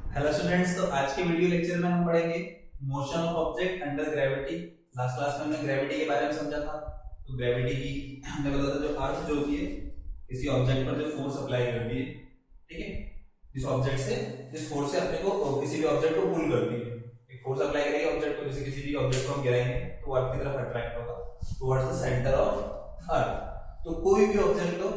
Hello students, तो आज के वीडियो लेक्चर में हम पढ़ेंगे motion of object under gravity. Last class में हमने ग्रेविटी के बारे में समझा था। तो ग्रेविटी की हमने बताया था जो अर्थ जो होती है किसी ऑब्जेक्ट पर जो फोर्स अप्लाई करती है, ठीक है, जिस ऑब्जेक्ट से जिस फोर्स से अपने को किसी भी ऑब्जेक्ट को पुल करती है। एक फोर्स अप्लाई करेगी ऑब्जेक्ट को, जैसे किसी भी ऑब्जेक्ट को हम गिराएंगे तो अर्थ की तरफ अट्रैक्ट होगा towards the centre of earth. तो कोई भी ऑब्जेक्ट हो,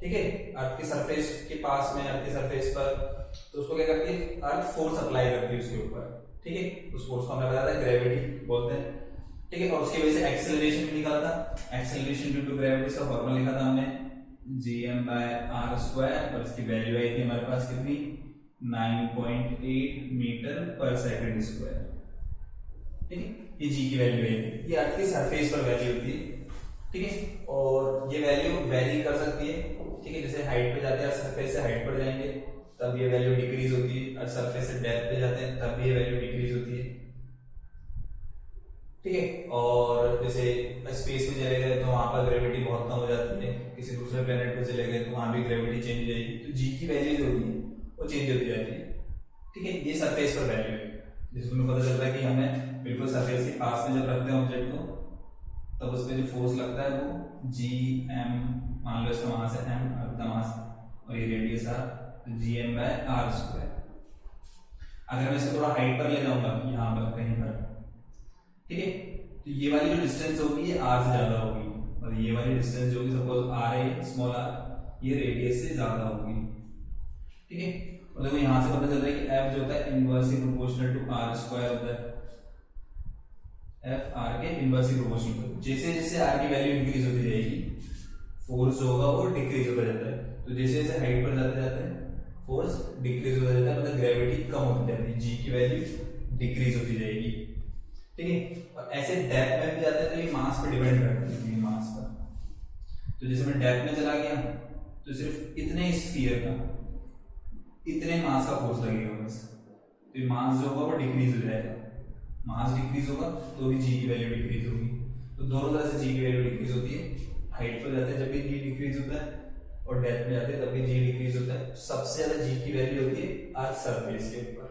ठीक है, अर्थ की सरफेस के पास में, अर्थ की सरफेस पर, तो उसको क्या करती है, अर्थ फोर्स अप्लाई करती है उसके ऊपर, ठीक है। उस फोर्स को हमने बताया था ग्रेविटी बोलते हैं, ठीक है। और उसकी वजह से एक्सेलरेशन भी निकाला था। एक्सेलरेशन ड्यू टू ग्रेविटी का फॉर्मूला लिखा था हमने gm/r² और इसकी वैल्यू आई थी हमारे पास कितनी, 9.8 मीटर पर सेकंड स्क्वायर, ठीक है। ये जी की वैल्यू है, ये अर्थ की सरफेस पर वैल्यू होती है, ठीक है। और ये वैल्यू वेरी कर सकती है, ठीक है। जैसे हाइट पे जाते हैं, सरफेस से हाइट पर जाएंगे तब ये वैल्यू डिक्रीज होती है, और सरफेस से डेप्थ पे जाते हैं तब ये वैल्यू डिक्रीज होती है, ठीक है। और जैसे स्पेस में चले गए तो वहां पर ग्रेविटी बहुत कम हो जाती है, किसी दूसरे प्लेनेट पे चले गए तो वहां भी ग्रेविटी चेंज हो जाएगी, तो जी की वैल्यू जो होती है वो चेंज होती जाती है, ठीक है। ये सरफेस पर वैल्यू है, जिसमें पता चल रहा है कि हमें बिल्कुल सरफेस के पास में जब रखते हैं ऑब्जेक्ट को तब उस पर जो फोर्स लगता है वो जी एम, मान लो इसका वहां से एम, अर्थ का मास और ये रेडियस आर, gm/r²। अगर मैं इसको थोड़ा हाइट पर ले जाऊंगा, यहाँ पर कहीं पर, ठीक है, तो ये वाली जो डिस्टेंस होगी ये r से ज्यादा होगी, और ये वाली डिस्टेंस जो कि सपोज r है, स्मॉल r, ये रेडियस से ज्यादा होगी, ठीक है। और देखो यहाँ से पता चल रहा है कि f जो होता है इनवर्सली प्रोपोर्शनल टू r² होता है, f r के इनवर्सली प्रोपोर्शनल। जैसे जैसे r की वैल्यू इंक्रीज होती जाएगी फोर्स होगा वो डिक्रीज होता जाता है, तो जैसे जैसे हाइट पर जाते जाते हैं फोर्स डिक्रीज होता जाता है, मतलब ग्रेविटी कम होती जाती है, जी की वैल्यू डिक्रीज होती जाएगी, ठीक है। और ऐसे डेप्थ में भी जाते हैं तो ये मास पर डिपेंड करता है, मास पर। तो जैसे मैं डेप्थ में चला गया तो सिर्फ इतने स्फीयर का इतने मास का फोर्स लगेगा बस, तो ये मास जो होगा वो डिक्रीज हो जाएगा, मास डिक्रीज होगा तो भी जी की वैल्यू डिक्रीज होगी। तो दोनों तरह से जी की वैल्यू डिक्रीज होती है, हाइट पर जाते हैं जब भी जी डिक्रीज होता है, और डेप्थ में जाते हैं तब भी जी डिक्रीज होता है। सबसे ज्यादा जी की वैल्यू होती है अर्थ सरफेस के ऊपर,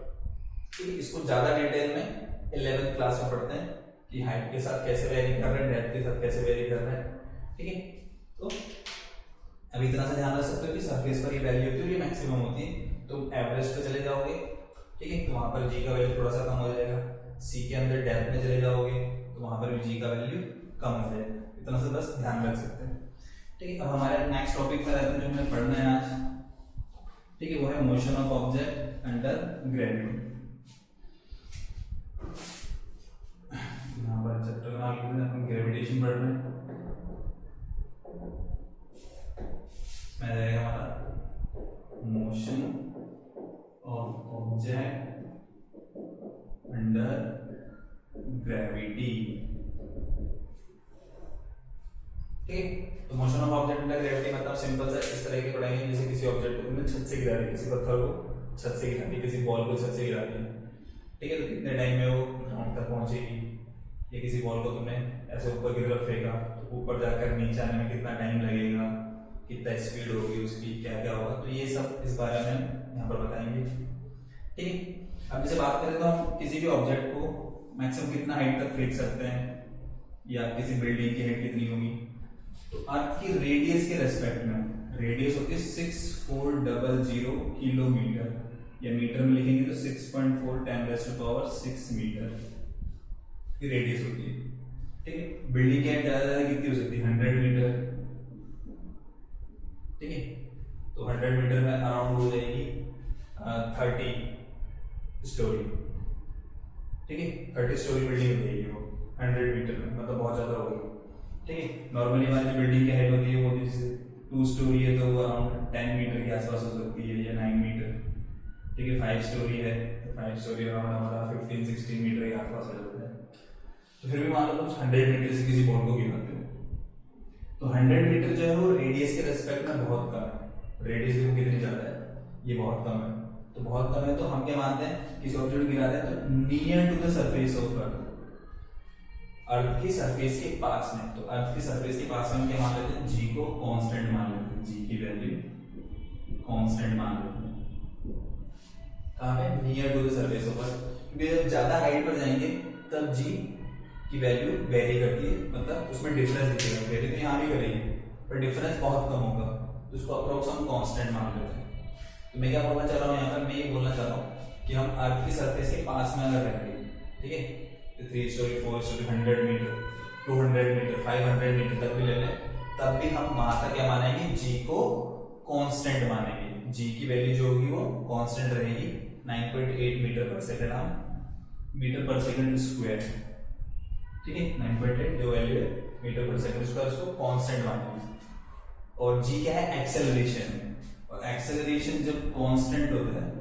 ठीक है। इसको ज्यादा डिटेल में 11th क्लास में पढ़ते हैं कि हाइट के साथ कैसे वेरी कर रहे हैं, डेप्थ के साथ कैसे वेरी कर रहे हैं, ठीक है। तो अभी इतना सा ध्यान रख सकते हो कि सरफेस पर ये वैल्यू होती है और ये मैक्सिमम होती है। तो एवरेज पे चले जाओगे, ठीक है, तो वहां पर जी का वैल्यू थोड़ा सा कम हो जाएगा। सी के अंदर डेप्थ में चले जाओगे तो वहां पर भी जी का वैल्यू कम हो जाएगा। इतना सा बस ध्यान रख सकते हैं, ठीक है। अब हमारे नेक्स्ट टॉपिक पर आते हैं जो हमें पढ़ना है आज, ठीक है, वो है motion of object under gravity. यहाँ पर चैप्टर का नाम लिखते हैं अपन ग्रेविटेशन पढ़ रहे हैं, इसमें रहेगा हमारा motion of object under gravity, ठीक है। तो motion of object under gravity मतलब सिंपल सा इस तरह के पढ़ाएंगे, जैसे किसी ऑब्जेक्ट को तुमने छत से गिरा दिया, किसी पत्थर को छत से गिरा दिया, किसी बॉल को छत से गिरा दिया, ठीक है, तो कितने टाइम में वो ग्राउंड तक पहुंचेगी। या किसी बॉल को तुमने ऐसे ऊपर की तरफ फेंका तो ऊपर जाकर नीचे आने में कितना टाइम लगेगा, कितना स्पीड होगी उसकी, क्या क्या होगा, तो ये सब इस बारे में यहाँ पर बताएंगे, ठीक है। अब जैसे बात करें तो हम किसी भी ऑब्जेक्ट को मैक्सिमम कितना हाइट तक फेंक सकते हैं, या किसी बिल्डिंग की हाइट कितनी होगी, तो अर्थ की रेडियस के रेस्पेक्ट में, रेडियस होती है 6400 किलोमीटर, या मीटर में लिखेंगे तो 6.4 10⁻⁶ मीटर की रेडियस होती है, ठीक है। बिल्डिंग की हाइट ज्यादा ज्यादा कितनी हो सकती है, 100 मीटर, ठीक है। तो 100 मीटर में अराउंड हो जाएगी 30 स्टोरी, ठीक है, 30 स्टोरी बिल्डिंग हो जाएगी वो 100 मीटर में, मतलब बहुत ज्यादा होगी, ठीक है। नॉर्मली हमारी बिल्डिंग की हाइट होती है वो जैसे 2 स्टोरी है तो वो अराउंड 10 मीटर के आसपास हो सकती है, या 9 मीटर, ठीक है। 5 स्टोरी है तो 5 स्टोरी अराउंड हमारा 15-16 मीटर के आसपास हो जाता है। तो फिर भी मान लो तुम 100 मीटर से किसी बॉल को गिराते हो तो 100 मीटर जो है वो रेडियस के रेस्पेक्ट में बहुत कम है, रेडियस देखो कितनी ज्यादा है, ये बहुत कम है, तो बहुत कम है तो हम क्या मानते हैं, किसी ऑब्जेक्ट गिराते हैं तो near to the surface of earth, earth की सरफेस के पास में, तो अर्थ की सरफेस के पास में हम क्या मान लेते हैं, जी को कांस्टेंट मान लेते हैं, जी की वैल्यू कांस्टेंट मान लेते हैं, कहाँ पे, नियर टू द सरफेस ऊपर, क्योंकि जब ज्यादा हाइट पर जाएंगे तब जी की वैल्यू वेरी करती है, मतलब उसमें डिफरेंस दिखेगा, वेरी तो यहाँ भी करेगी पर डिफरेंस बहुत कम होगा, तो उसको अप्रोक्स हम कांस्टेंट मान लेते हैं। तो मैं क्या बोलना चाह रहा हूँ यहाँ पर, मैं ये बोलना चाह रहा हूँ कि हम अर्थ की सरफेस के पास में अगर रहेंगे, ठीक है, 3 story 4 story 100 metre 200 metre 500 metre तक भी ले लें, तब भी हम वहां तक क्या मानेंगे, जी को कांस्टेंट मानेंगे, जी की वैल्यू जो होगी वो कांस्टेंट रहेगी 9.8 मीटर पर सेकंड, हम मीटर पर सेकंड स्क्वायर, ठीक है, 9.8 जो वैल्यू है मीटर पर सेकंड स्क्वायर, उसको कांस्टेंट मानेंगे। और जी क्या है, एक्सेलरेशन, और एक्सेलरेशन जब कांस्टेंट होता है,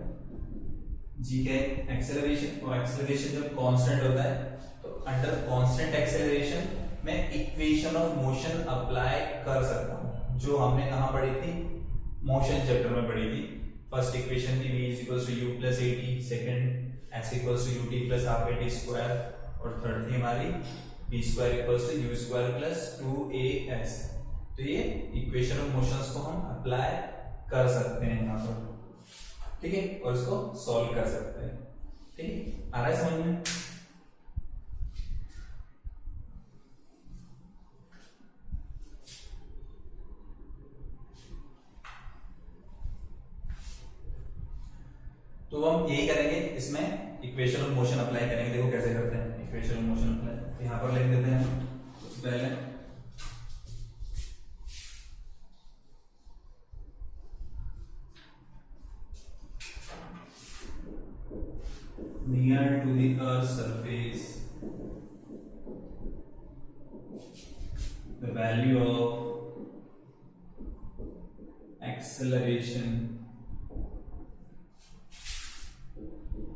जी क्या है एक्सेलरेशन, और एक्सेलरेशन जब कांस्टेंट होता है तो अंडर कांस्टेंट एक्सेलरेशन मैं इक्वेशन ऑफ मोशन अप्लाई कर सकता हूं, जो हमने कहां पढ़ी थी, मोशन चैप्टर में पढ़ी थी। फर्स्ट इक्वेशन थी v equals to u plus at, second x equals to ut plus half at square, और थर्ड थी हमारी v square equals to u square plus 2as। तो ये इक्वेशन ऑफ मोशंस को हम अप्लाई कर सकते हैं यहाँ पर, ठीक है, और इसको सॉल्व कर सकते हैं, ठीक है, आ रहा है समझ में। तो हम यही करेंगे, इसमें इक्वेशन ऑफ मोशन अप्लाई करेंगे, देखो कैसे करते हैं इक्वेशन ऑफ मोशन अप्लाई, यहां पर लिख देते हैं हम पहले, near to the earth's surface the value of acceleration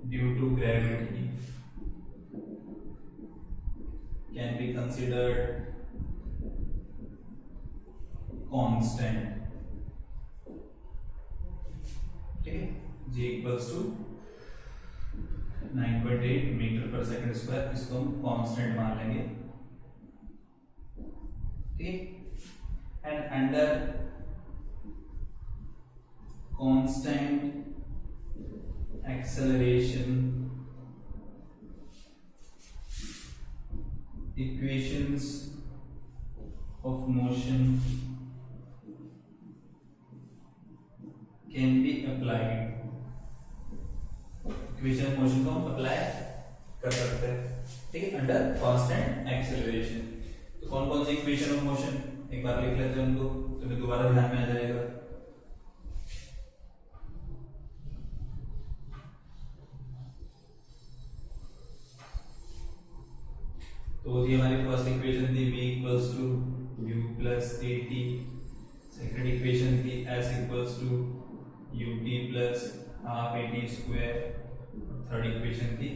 due to gravity can be considered constant, ठीक है, g इक्वल्स टू 9.8 मीटर पर सेकंड स्क्वायर, इसको हम कांस्टेंट मान लेंगे, ठीक, and under constant acceleration equations of motion can be applied, equation of motion को हम अप्लाई कर सकते हैं, ठीक है, अंडर कांस्टेंट एक्सेलरेशन। तो कौन कौन सी इक्वेशन ऑफ मोशन, एक बार लिख लेते हैं उनको, तो दोबारा ध्यान में आ जाएगा। तो होती हमारी फर्स्ट इक्वेशन थी v equals to u plus at, second equation थी s equals to ut plus half at square, third equation थी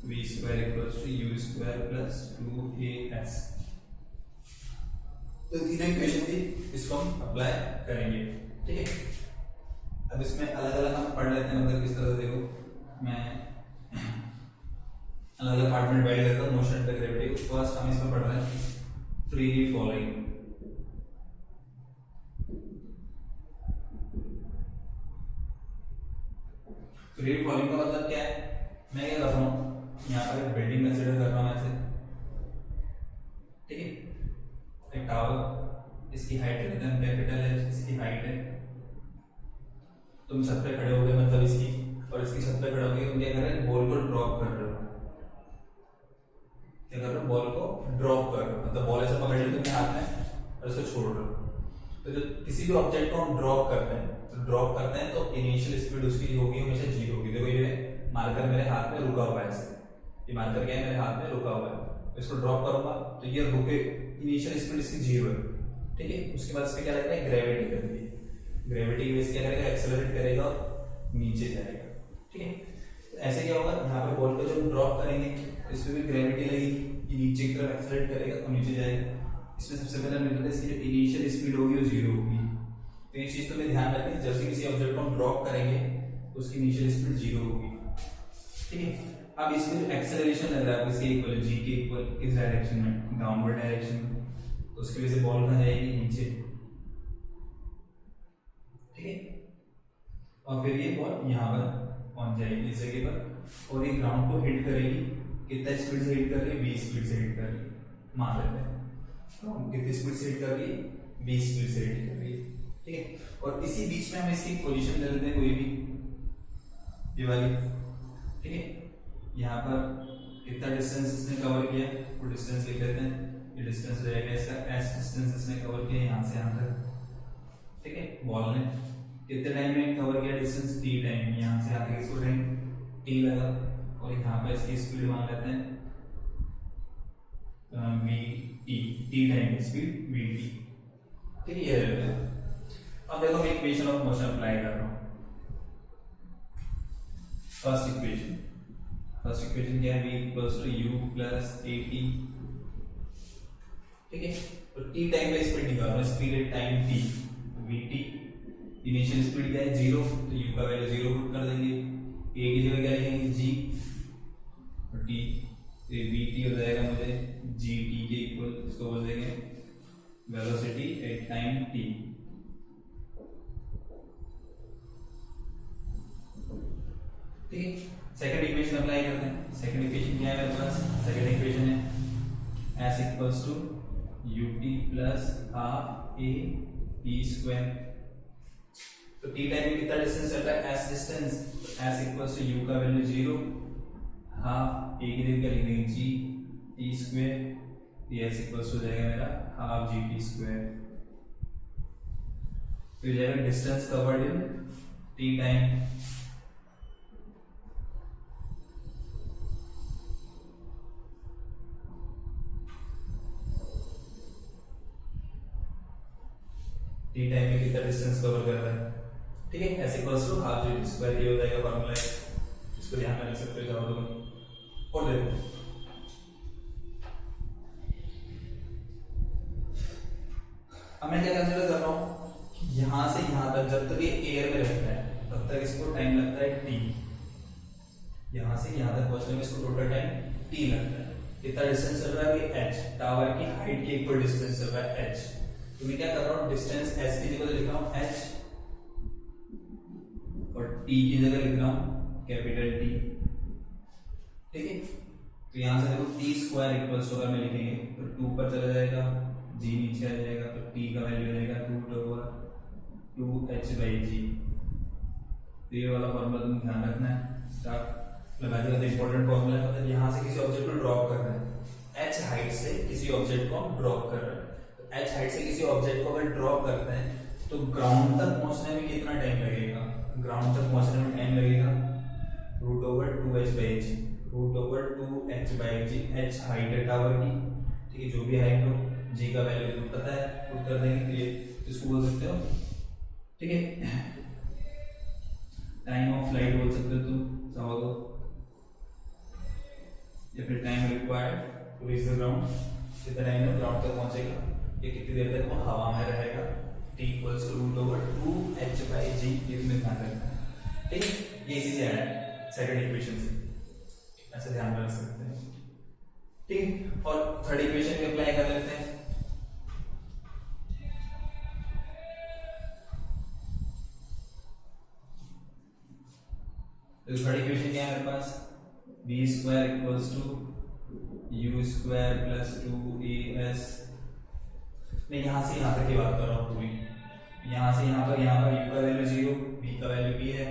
v square equals to u square plus 2as। तो तीनों इक्वेशन थी, इसको हम अप्लाई करेंगे, ठीक है। अब इसमें अलग अलग हम पढ़ लेते हैं, मतलब किस तरह से, देखो मैं अलग अलग पार्ट में डिवाइड करता हूँ मोशन एंड ग्रेविटी। फर्स्ट हम इसमें पढ़ रहे हैं फ्रीली फॉलोइंग, फ्रीली फॉलोइंग का मतलब क्या है, मैं क्या कर रहा हूँ, यहाँ पर एक बिल्डिंग कंसीडर कर रहा हूँ ऐसे, ठीक है, एक टावर, इसकी हाइट एकदम कैपिटल है, इसकी हाइट है, तुम छत पे खड़े हो गए, मतलब इसकी और इसकी छत पे खड़े हो गए, तुम क्या कर रहे हो, बॉल को ड्रॉप कर रहे हो, क्या कर रहे हो, बॉल को ड्रॉप कर रहे हो, मतलब बॉल ऐसे पकड़ ली तुमने हाथ में और इसको छोड़ रहे हो। तो जब किसी भी ऑब्जेक्ट को हम ड्रॉप करते हैं, तो इनिशियल स्पीड उसकी होगी हमेशा 0 होगी। देखो ये मार्कर मेरे हाथ में रुका हुआ है, ऐसे ये मार्कर क्या है, मेरे हाथ में रुका हुआ है, इसको ड्रॉप करूंगा तो ये रुके, इनिशियल स्पीड इसकी 0 है, ठीक है। उसके बाद इसमें क्या लगता है, ग्रेविटी करती है, ग्रेविटी की वजह से क्या करेगा, एक्सेलरेट करेगा और नीचे जाएगा, ठीक है। तो ऐसे क्या होगा, यहाँ पे बॉल को जब ड्रॉप करेंगे इसमें भी ग्रेविटी लगेगी, ये नीचे की तरफ एक्सेलरेट करेगा और नीचे जाएगा। इसमें सबसे पहले हमें पता है इसकी जो इनिशियल स्पीड होगी वो 0 होगी, तो ये चीज तो मैं ध्यान रखें, जब से किसी ऑब्जेक्ट को हम ड्रॉप करेंगे तो उसकी इनिशियल स्पीड 0 होगी, ठीक है। अब इसमें जो एक्सेलरेशन लग रहा है इसके इक्वल, जी के इक्वल, किस डायरेक्शन में, डाउनवर्ड डायरेक्शन में, तो उसकी वजह से बॉल कहाँ जाएगी, नीचे, ठीक है। और फिर ये बॉल यहाँ पर पहुंच जाएगी इस जगह पर, और ये ग्राउंड को हिट करेगी। कितना स्पीड से हिट कर रही है? 20 स्पीड से हिट कर रही है, मान लेते हैं। ग्राउंड कितनी स्पीड से हिट कर रही है? 20 स्पीड से हिट कर रही है, ठीक है। और इसी बीच में हम इसकी पोजीशन ले लेते हैं कोई भी, ये वाली, ठीक है। यहाँ पर कितना डिस्टेंस इसने कवर किया, वो डिस्टेंस लिख लेते हैं। ये डिस्टेंस हो जाएगा इसका s डिस्टेंस इसने कवर किया यहाँ से यहाँ तक, ठीक है। बॉल ने कितने टाइम में कवर किया डिस्टेंस? t टाइम में। यहाँ से यहाँ तक इसको टाइम t लगा, और यहाँ पर इसकी स्पीड मान लेते हैं t टाइम की स्पीड vt, ठीक है। ये ले लेते हैं। अब देखो मैं इक्वेशन ऑफ मोशन अप्लाई कर रहा हूँ। फर्स्ट इक्वेशन क्या है? v equals to u plus at, ठीक है। तो t टाइम पे स्पीड निकालना, speed at time t, vt। Initial speed क्या है? 0, तो u का वैल्यू 0 पुट कर देंगे। a की जगह क्या लिखेंगे? g, और t, ये vt हो जाएगा मुझे gt के इक्वल, इसको बोल देंगे वेलोसिटी एट टाइम t, ठीक है। सेकंड इक्वेशन अप्लाई करते हैं। सेकंड इक्वेशन क्या है मेरे पास? सेकंड इक्वेशन है s equals to ut plus half a t square. तो t टाइम में कितना डिस्टेंस चल रहा है? s डिस्टेंस, तो s इक्वल्स टू u का वैल्यू 0, हाफ a की जगह लिख देंगे g t स्क्वायर, ये s इक्वल्स हो जाएगा मेरा हाफ g t स्क्वायर। तो ये जाएगा distance covered in t time, T time में कितना डिस्टेंस कवर कर रहा है, ठीक है। ऐसे equals to half g square, ये हो जाएगा फार्मूला, इसको ध्यान में रख सकते हो चाहो तो। और देखो अब मैं क्या कंसीडर कर रहा हूं, यहां से यहां तक जब तक ये एयर में रहता है तब तक इसको टाइम लगता है t, यहां से यहां तक पहुंचने में इसको टोटल टाइम t लगता है। कितना डिस्टेंस चल रहा है? h, टावर की हाइट के इक्वल डिस्टेंस चल रहा है h। तो मैं क्या कर रहा हूँ, डिस्टेंस s की जगह लिख रहा हूँ h, और t की जगह लिख रहा हूँ कैपिटल T, ठीक है। तो यहां से देखो t स्क्वायर इक्वल्स टू, अगर मैं लिखेंगे तो 2 पर चला जाएगा, g नीचे आ जाएगा, तो t का वैल्यू आ जाएगा √2h/g। तो ये वाला फॉर्मूला तुम ध्यान रखना है, स्टार्ट लगा दिया। तो इंपॉर्टेंट फॉर्मूला है, मतलब यहां से किसी ऑब्जेक्ट को ड्रॉप कर रहे हैं, h हाइट से किसी ऑब्जेक्ट को ड्रॉप कर रहे हैं। h हाइट से किसी ऑब्जेक्ट को अगर ड्रॉप करते हैं तो ग्राउंड तक पहुंचने में कितना टाइम लगेगा? ग्राउंड तक पहुंचने में टाइम लगेगा √2h/g, √2h/g। h हाइट है टावर की, ठीक है, जो भी हाइट हो, g का वैल्यू तुम्हें पता है, पुट कर देंगे। तो ये इसको बोल सकते हो, ठीक है, टाइम ऑफ फ्लाइट बोल सकते हो तुम चाहो तो, या फिर time required to reach the ground, कितना टाइम में ग्राउंड तक पहुंचेगा, ये कितनी देर तक वो हवा में रहेगा। t इक्वल्स √2h/g, ये तुम्हें ध्यान रखना है, ठीक है। ये इसी से आया है सेकंड इक्वेशन से, ऐसे ध्यान में रख सकते हैं, ठीक है। और थर्ड इक्वेशन भी अप्लाई कर लेते हैं। तो थर्ड इक्वेशन क्या है मेरे पास? b square equals to u square plus 2as। मैं यहां से यहां तक की बात कर रहा हूं पूरी, यहां से यहां पर u का वैल्यू 0, b का वैल्यू b है।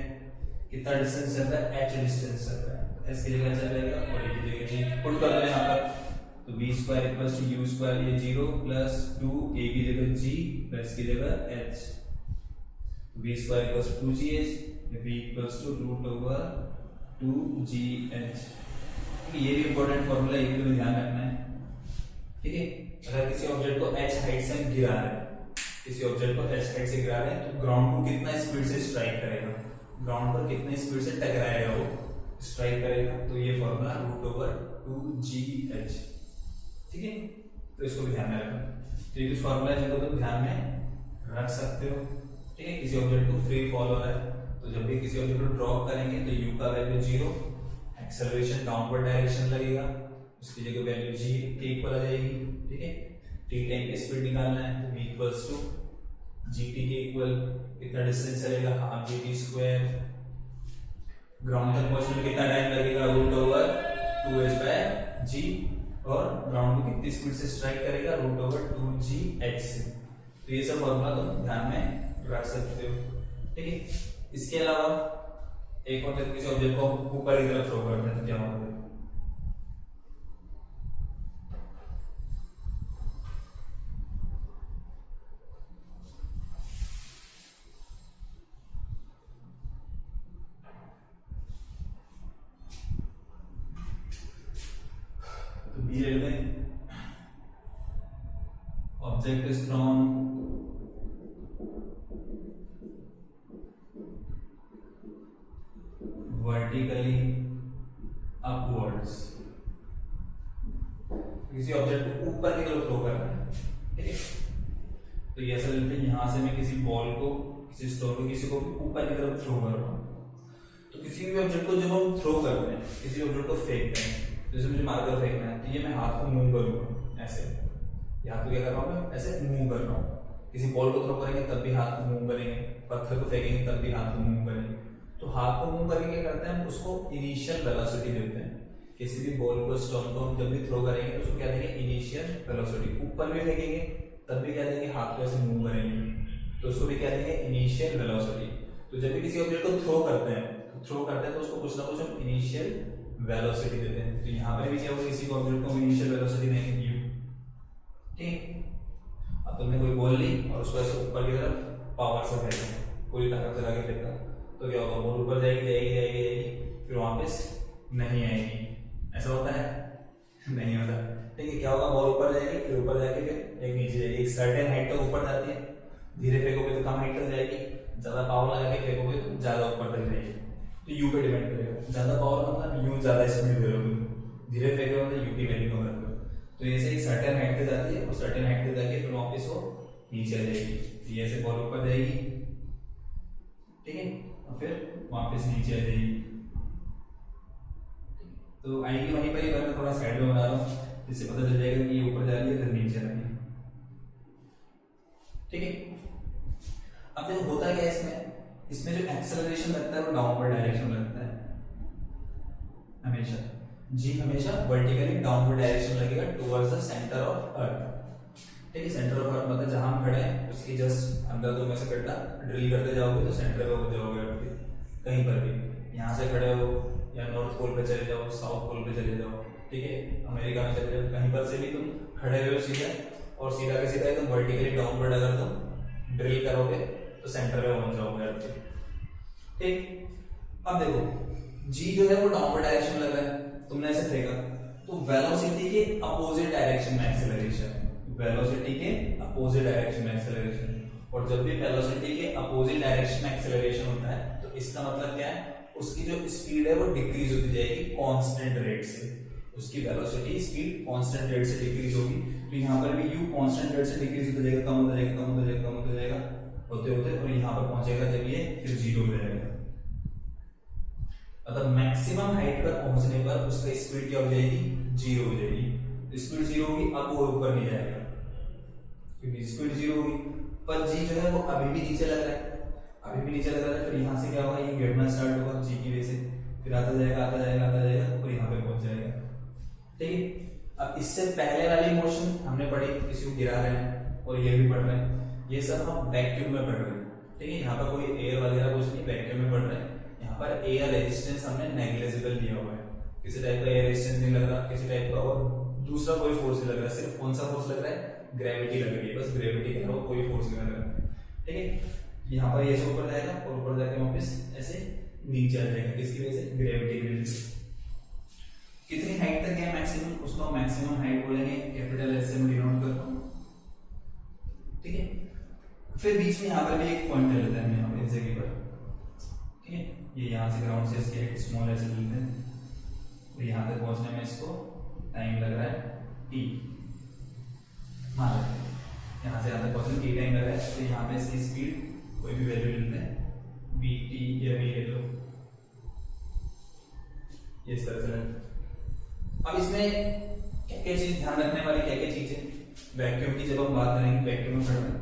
कितना डिस्टेंस चल रहा है? h डिस्टेंस चल रहा है, s की जगह चल जाएगा और a की जगह g पुट कर दो यहां पर। तो b square equals to u square, ये 0 प्लस 2, a की जगह g प्लस की जगह h, b square equals to 2gh, b equals to √2gh। ये भी इंपॉर्टेंट फॉर्मूला, ये भी ध्यान रखना है, ठीक है। अगर किसी ऑब्जेक्ट को h हाइट से गिरा रहे हैं, किसी ऑब्जेक्ट को h हाइट से गिरा रहे हैं, तो ग्राउंड को कितना स्पीड से स्ट्राइक करेगा, ग्राउंड पर कितनी स्पीड से टकराएगा, वो स्ट्राइक करेगा। तो ये फॉर्मूला √2gh, ठीक है। तो इसको भी ध्यान में रखना। तो ये कुछ फॉर्मूला है जिनको तुम ध्यान में रख सकते हो, ठीक है। किसी ऑब्जेक्ट को फ्री फॉल हो रहा है, तो जब भी किसी ऑब्जेक्ट को ड्रॉप करेंगे तो u का वैल्यू 0, एक्सेलरेशन डाउनवर्ड डायरेक्शन लगेगा, उसकी जगह वैल्यू g के इक्वल आ जाएगी, ठीक है। t टाइम की स्पीड निकालना है, तो v इक्वल्स टू gt के इक्वल कितना डिस्टेंस चलेगा, हाफ gt स्क्वायर ग्राउंड तक पहुंचने में कितना टाइम लगेगा, √2h/g, और ग्राउंड को कितनी स्पीड से स्ट्राइक करेगा, √2gh से। तो ये सब फॉर्मूला तुम ध्यान में रख सकते हो, ठीक है। इसके अलावा एक और किसी ऑब्जेक्ट को ऊपर की तरफ थ्रो करते हैं तो क्या होगा, तो बी ले लेते हैं। Object is thrown vertically upwards, किसी ऑब्जेक्ट को ऊपर की तरफ थ्रो कर रहा है, ठीक है। तो ये ऐसा लेते हैं, यहां से मैं किसी बॉल को, किसी स्टोन को, किसी को ऊपर की तरफ थ्रो कर रहा हूं। तो किसी भी ऑब्जेक्ट को जब हम थ्रो करते हैं, किसी ऑब्जेक्ट को फेंकते हैं, जैसे मुझे मार्कर फेंकना है, तो ये मैं हाथ को मूव करूंगा ऐसे, हाथ को क्या कर रहा हूं मैं, ऐसे मूव कर रहा हूं। किसी बॉल को थ्रो करेंगे तब भी हाथ को मूव करेंगे, पत्थर को फेंकेंगे तब भी हाथ को मूव करेंगे। तो हाथ को मूव करके क्या करते हैं, हम उसको इनिशियल वेलोसिटी देते हैं। किसी भी बॉल को, स्टोन को हम जब भी थ्रो करेंगे तो उसको क्या देंगे, इनिशियल वेलोसिटी। ऊपर भी फेंकेंगे तब भी क्या देंगे, हाथ को ऐसे मूव करेंगे तो उसको भी क्या देंगे, इनिशियल वेलोसिटी। तो जब भी किसी ऑब्जेक्ट को थ्रो करते हैं तो उसको कुछ ना कुछ हम इनिशियल वेलोसिटी देते हैं। तो यहाँ पर भी क्या होगा, किसी ऑब्जेक्ट को इनिशियल वेलोसिटी देंगे u, ठीक। अब तुमने कोई बॉल ली और उसको ऐसे ऊपर की तरफ पावर से फेंका, पूरी ताकत लगा के फेंका, तो क्या होगा, बॉल ऊपर जाएगी जाएगी जाएगी जाएगी, फिर वापस नहीं आएगी। ऐसा होता है, नहीं होता, ठीक है। क्या होगा, बॉल ऊपर जाएगी, फिर ऊपर जाके फिर एक नीचे जाएगी, एक सर्टेन हाइट तक ऊपर जाती है। धीरे फेंकोगे तो कम हाइट तक जाएगी, ज्यादा पावर लगा के फेंकोगे तो ज्यादा ऊपर तक जाएगी। तो यू पे डिपेंड करेगा, ज्यादा पावर मतलब यू ज्यादा स्पीड दे रहे हो, धीरे फेंकोगे तो यू की वैल्यू कम रखोगे। तो ऐसे एक सर्टेन हाइट तक जाती है और सर्टेन हाइट तक जाके फिर वापस वो नीचे आ जाएगी। ये ऐसे बॉल ऊपर जाएगी, ठीक है, और फिर वापस नीचे आ जाएगी। तो आएगी वहीं पर ही, मैं थोड़ा साइड में बना रहा हूँ जिससे पता चल जाएगा कि ये ऊपर जा रही है, इधर नीचे आ रही है, ठीक है। अब देखो होता क्या है इसमें जो एक्सेलरेशन लगता है वो डाउनवर्ड डायरेक्शन में लगता है हमेशा। जी हमेशा वर्टिकली डाउनवर्ड डायरेक्शन लगेगा towards the centre of earth, ठीक है। सेंटर ऑफ अर्थ मतलब जहां हम खड़े हैं उसकी जस्ट अंदर दो में से गड्ढा ड्रिल करते जाओगे तो सेंटर पे हो जाओगे अर्थ के, कहीं पर भी। यहाँ से खड़े हो या नॉर्थ पोल पे चले जाओ, साउथ पोल पे चले जाओ, ठीक है, अमेरिका में चले जाओ, कहीं पर से भी तुम खड़े हुए हो सीधा, और सीधा के सीधा एकदम वर्टिकली डाउनवर्ड अगर तुम ड्रिल करोगे तो सेंटर पे पहुंच जाओगे अर्थ के, ठीक। अब देखो जी जो है वो डाउनवर्ड डायरेक्शन लग रहा है, तुमने ऐसे फेंका तो वेलोसिटी के अपोजिट डायरेक्शन में एक्सेलरेशन, वेलोसिटी के अपोजिट डायरेक्शन में एक्सेलरेशन। और जब भी वेलोसिटी के अपोजिट डायरेक्शन में एक्सेलरेशन होता है तो इसका मतलब क्या है, उसकी जो स्पीड है वो डिक्रीज होती जाएगी कांस्टेंट रेट से, उसकी वेलोसिटी स्पीड कांस्टेंट रेट से डिक्रीज होगी। तो यहाँ पर भी u कांस्टेंट रेट से डिक्रीज होता जाएगा, कम होता जाएगा, कम होता जाएगा, कम होता जाएगा, होते होते और यहाँ पर पहुंचेगा जब ये फिर 0 हो जाएगा। मतलब मैक्सिमम हाइट पर पहुंचने पर उसका स्पीड क्या हो जाएगी, 0 हो जाएगी। स्पीड 0 होगी, अब वो ऊपर नहीं जाएगा क्योंकि स्पीड 0 होगी, पर जी जो है वो अभी भी नीचे लग रहा है, अभी भी नीचे लग रहा है। फिर यहाँ से क्या होगा, ये गिरना स्टार्ट होगा जी की वजह से, फिर आता जाएगा आता जाएगा आता जाएगा और यहाँ पे पहुंच जाएगा, ठीक है। अब इससे पहले वाली मोशन हमने पढ़ी, किसी को गिरा रहे हैं और ये भी पढ़ रहे हैं, ये सब हम वैक्यूम में पढ़ रहे हैं, ठीक है। यहाँ पर कोई एयर वगैरह कुछ नहीं, वैक्यूम में पढ़ रहे हैं। यहाँ पर एयर रेजिस्टेंस हमने नेग्लिजिबल दिया हुआ है, किसी टाइप का एयर रेजिस्टेंस नहीं लग रहा, किसी टाइप का और दूसरा कोई फोर्स नहीं लग रहा, सिर्फ कौन सा फोर्स लग रहा है, ग्रेविटी लग रही है, बस ग्रेविटी के अलावा कोई फोर्स नहीं लग रहा है, ठीक है। यहाँ पर ये से ऊपर जाएगा और ऊपर जाके वापस ऐसे नीचे आ जाएगा, किसकी वजह से, ग्रेविटी की वजह से। कितनी हाइट तक है मैक्सिमम, उसको मैक्सिमम हाइट बोलेंगे, कैपिटल एस से मैं डिनोट करता हूँ, ठीक है। फिर बीच में यहाँ पर भी एक पॉइंट ले लेते हैं, यहाँ पर इस जगह पर, ठीक है। ये यहाँ से ग्राउंड से इसके एक स्मॉल ऐसे लेते हैं, तो यहाँ तक पहुँचने में इसको टाइम लग रहा है t, मान लेते हैं यहाँ से यहाँ तक पहुँचने t टाइम लग रहा है। तो यहाँ पे इसकी स्पीड कोई भी वैल्यू लेते हैं, v t या v ले लो, ये इस तरह से। अब इसमें क्या क्या चीज ध्यान रखने वाली, क्या क्या चीजें वैक्यूम की जब हम बात करेंगे, वैक्यूम में पढ़ना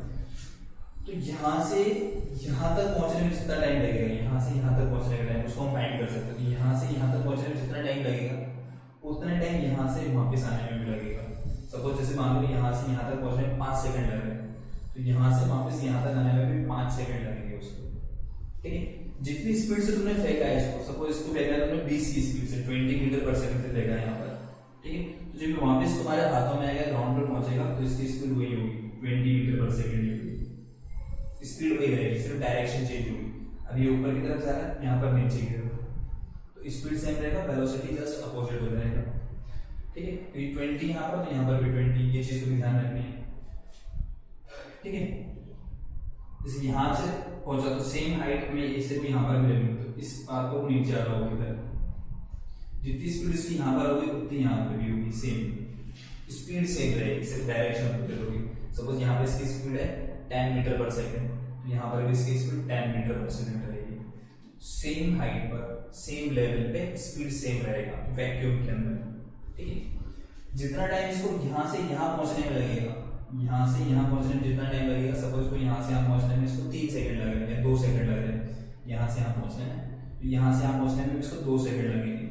तो यहाँ से यहाँ तक पहुंचने में जितना टाइम लगेगा, यहाँ से यहाँ तक पहुंचने का टाइम उसको हम फाइंड कर सकते हैं। तो यहाँ से यहाँ तक पहुंचने में जितना टाइम लगेगा उतना टाइम यहाँ से वापस आने में भी लगेगा। सपोज जैसे मान लो यहाँ से यहाँ तक पहुंचने में 5 सेकंड लग रहे हैं, तो यहाँ से वापस यहाँ तक आने में भी 5 सेकंड लगेंगे उसको। ठीक है, जितनी स्पीड से तुमने फेंका है इसको, सपोज इसको फेंका है तुमने 20 की स्पीड से, 20 मीटर पर सेकंड से फेंका है यहाँ पर। ठीक है, तो जब वापस तुम्हारे हाथों में आएगा, ग्राउंड पर पहुंचेगा, तो इसकी स्पीड वही होगी 20 मीटर पर सेकंड होगी। स्पीड वही रहेगी, सिर्फ डायरेक्शन चेंज होगी। अब ये ऊपर की तरफ जा रहा है, यहाँ पर नीचे की तरफ, तो स्पीड सेम रहेगा, वेलोसिटी जस्ट अपोजिट हो जाएगा। ठीक है, तो ये 20 यहाँ पर, तो यहाँ पर भी 20, ये चीज को ध्यान रखनी है। ठीक है, जैसे यहाँ से पहुंचा तो सेम हाइट में इसे भी यहाँ पर मिलेगी, तो इस बात को नीचे आ रहा होगा इधर, जितनी स्पीड इसकी यहाँ पर होगी उतनी यहाँ पर भी होगी, सेम स्पीड सेम रहेगी, सिर्फ डायरेक्शन बदल होगी। सपोज यहाँ पे इसकी स्पीड है 10 मीटर पर सेकंड, तो यहाँ पर भी इसकी स्पीड 10 मीटर पर सेकंड रहेगी। सेम हाइट पर सेम लेवल पे स्पीड सेम रहेगा वैक्यूम के अंदर। ठीक है, जितना टाइम इसको यहाँ से यहाँ पहुंचने में लगेगा, यहाँ से यहाँ पहुंचने में जितना टाइम लगेगा, सपोज को यहाँ से यहाँ पहुंचने में इसको 3 सेकंड लग रहे हैं या 2 सेकंड लग रहे हैं यहाँ से यहाँ पहुंचने में, तो यहाँ से यहाँ पहुंचने में इसको 2 सेकंड लगेंगे।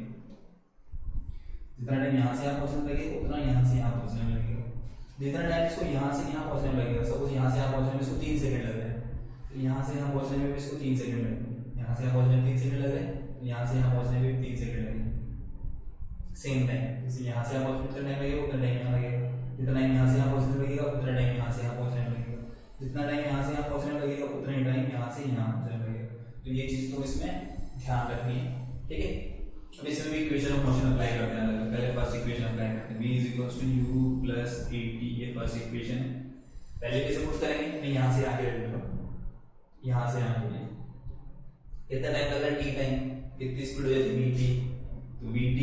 जितना टाइम यहाँ से यहाँ पहुंचने में लगेगा उतना यहाँ से यहाँ पहुंचने में लगेगा। जितना टाइम इसको यहाँ से यहाँ पहुंचने में लगेगा, सपोज यहाँ से यहाँ पहुंचने में इसको 3 सेकंड लग रहे हैं, तो यहाँ से यहाँ पहुंचने में भी इसको 3 सेकंड लगेंगे। यहाँ से यहाँ पहुंचने में 3 सेकंड लग रहे हैं, तो यहाँ से यहाँ पहुंचने में भी 3 सेकंड लगेंगे। सेम टाइम, जैसे यहाँ से यहाँ पहुंचने में जितना टाइम लगेगा उतना टाइम यहाँ लगेगा, जितना टाइम यहाँ से यहाँ पहुंचने में लगेगा उतना टाइम यहाँ से यहाँ पहुंचने में लगेगा, जितना टाइम यहाँ से यहाँ पहुंचने में लगेगा उतना ही टाइम यहाँ से यहाँ पहुंचने में लगेगा। तो ये चीज तो इसमें ध्यान रखनी है। ठीक है, अब इसमें भी इक्वेशन ऑफ मोशन अप्लाई करते हैं। पहले फर्स्ट इक्वेशन अप्लाई करते हैं, v = u + at, ये फर्स्ट इक्वेशन है। पहले कैसे पुट करेंगे, मैं यहाँ से आगे रख लूंगा, यहाँ से आगे कितना टाइम लग रहा है, t टाइम, कितनी स्पीड हो जाती है vt, तो vt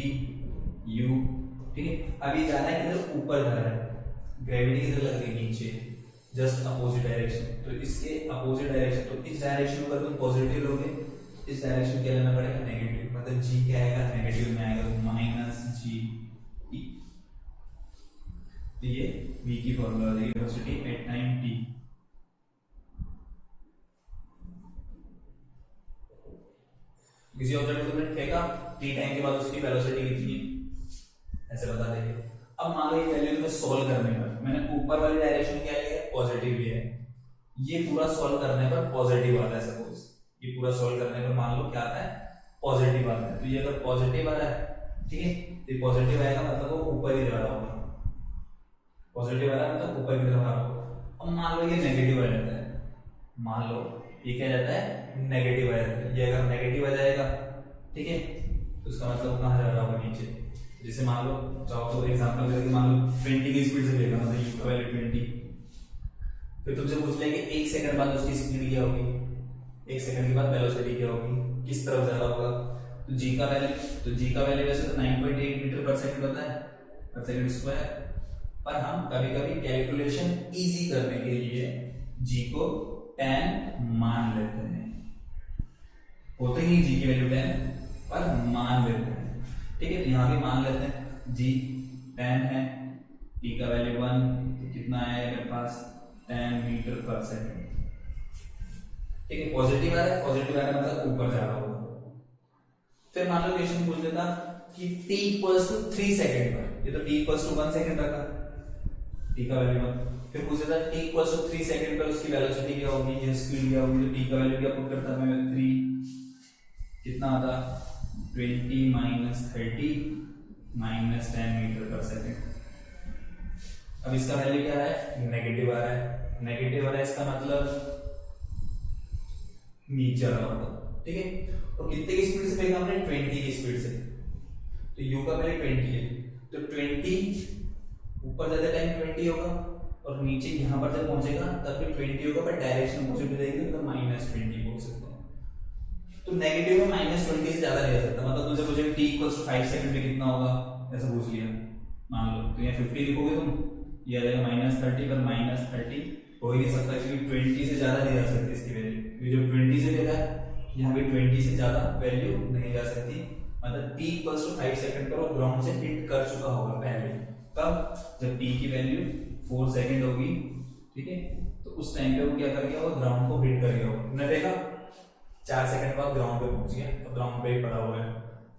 u। ठीक है, अभी जा रहा है किधर, ऊपर जा रहा है, ग्रेविटी किधर लग रही है, नीचे, जस्ट अपोजिट डायरेक्शन। तो इसके अपोजिट डायरेक्शन, तो इस डायरेक्शन में अगर तुम पॉजिटिव लोगे, इस डायरेक्शन क्या लेना पड़ेगा, नेगेटिव, मतलब g क्या आएगा, नेगेटिव में आएगा, -g। तो ये v की फॉर्मूला है, वेलोसिटी एट टाइम t। किसी ऑब्जेक्ट को तुमने फेंका, t टाइम के बाद उसकी वेलोसिटी कितनी है ऐसे बता देंगे। अब मान लो ये वैल्यू में सॉल्व करने पर मैंने ऊपर वाली डायरेक्शन क्या लिया है, पॉजिटिव लिया है, ये पूरा सॉल्व करने पर पॉजिटिव आता है। सपोज ये पूरा सॉल्व करने पर मान लो क्या आता है, पॉजिटिव आता है। तो ये अगर पॉजिटिव आ रहा है, ठीक है, तो पॉजिटिव आएगा मतलब वो ऊपर ही जा रहा होगा, पॉजिटिव आ रहा है मतलब ऊपर की तरफ आ रहा होगा। अब मान लो ये नेगेटिव आ जाता है, मान लो ये क्या जाता है, नेगेटिव आ जाता है। ये अगर नेगेटिव आ जाएगा, ठीक है, तो उसका मतलब कहाँ जा रहा होगा, नीचे। जैसे मान लो चाहो तो एग्जांपल करके मान लो 20 की स्पीड से लेगा, मतलब u का वैल्यू 20, फिर तुमसे पूछ लेंगे 1 सेकंड बाद उसकी स्पीड क्या होगी, 1 सेकंड के बाद वेलोसिटी क्या होगी, किस तरफ जा रहा होगा। तो g का वैल्यू वैसे तो 9.8 मीटर पर सेकंड होता है, पर सेकंड स्क्वायर, पर हम कभी कभी कैलकुलेशन इजी करने के लिए g को 10 मान लेते हैं, होते ही g की वैल्यू 10 पर मान लेते हैं। ठीक है, तो यहाँ भी मान लेते हैं g 10 है, t का वैल्यू 1, तो कितना है मेरे पास 10 मीटर पर सेकंड। ठीक है, पॉजिटिव आ रहा है, पॉजिटिव आ रहा है मतलब ऊपर जा रहा होगा। फिर मान लो क्वेश्चन पूछ लेता कि t = 3 सेकंड पर, ये तो t = 1 सेकंड रखा, t का वैल्यू 1। फिर पूछ लेता t = 3 सेकंड पर उसकी वेलोसिटी क्या होगी, ये स्पीड क्या होगी। तो t का वैल्यू क्या पुट करता मैं 3, कितना आता 20 - 30 - 10 मीटर पर सेकंड। अब इसका वैल्यू क्या है, नेगेटिव आ रहा है, नेगेटिव आ रहा है, इसका मतलब नीचे आ रहा होगा। ठीक है, और कितने की स्पीड से फेंका हमने, 20 की स्पीड से, तो u का वैल्यू 20 है, तो 20 ऊपर जाते टाइम 20 होगा, और नीचे यहाँ पर जब पहुंचेगा तब भी 20 होगा, पर डायरेक्शन पॉजिटिव रहेगी, तो -20 बोल सकते हैं। तो नेगेटिव में -20 से ज्यादा नहीं जा सकता, मतलब तुमसे पूछे t = 5 सेकंड में कितना होगा, ऐसा पूछ लिया मान लो, तो यहाँ 50 लिखोगे तुम, ये आ जाएगा -30, पर -30 हो ही नहीं सकता, क्योंकि 20 से ज्यादा नहीं जा सकती इसकी वैल्यू, क्योंकि जब 20 से देखा है यहाँ भी 20 से ज्यादा वैल्यू नहीं जा सकती। मतलब t = 5 सेकंड पर वो ग्राउंड से हिट कर चुका होगा पहले, तब जब t की वैल्यू 4 सेकंड होगी, ठीक है, तो उस टाइम पे वो क्या कर गया, वो ग्राउंड को हिट कर गया, तुमने देखा 4 सेकंड बाद ग्राउंड पे पहुंच गया, अब ग्राउंड पे ही पड़ा हुआ है।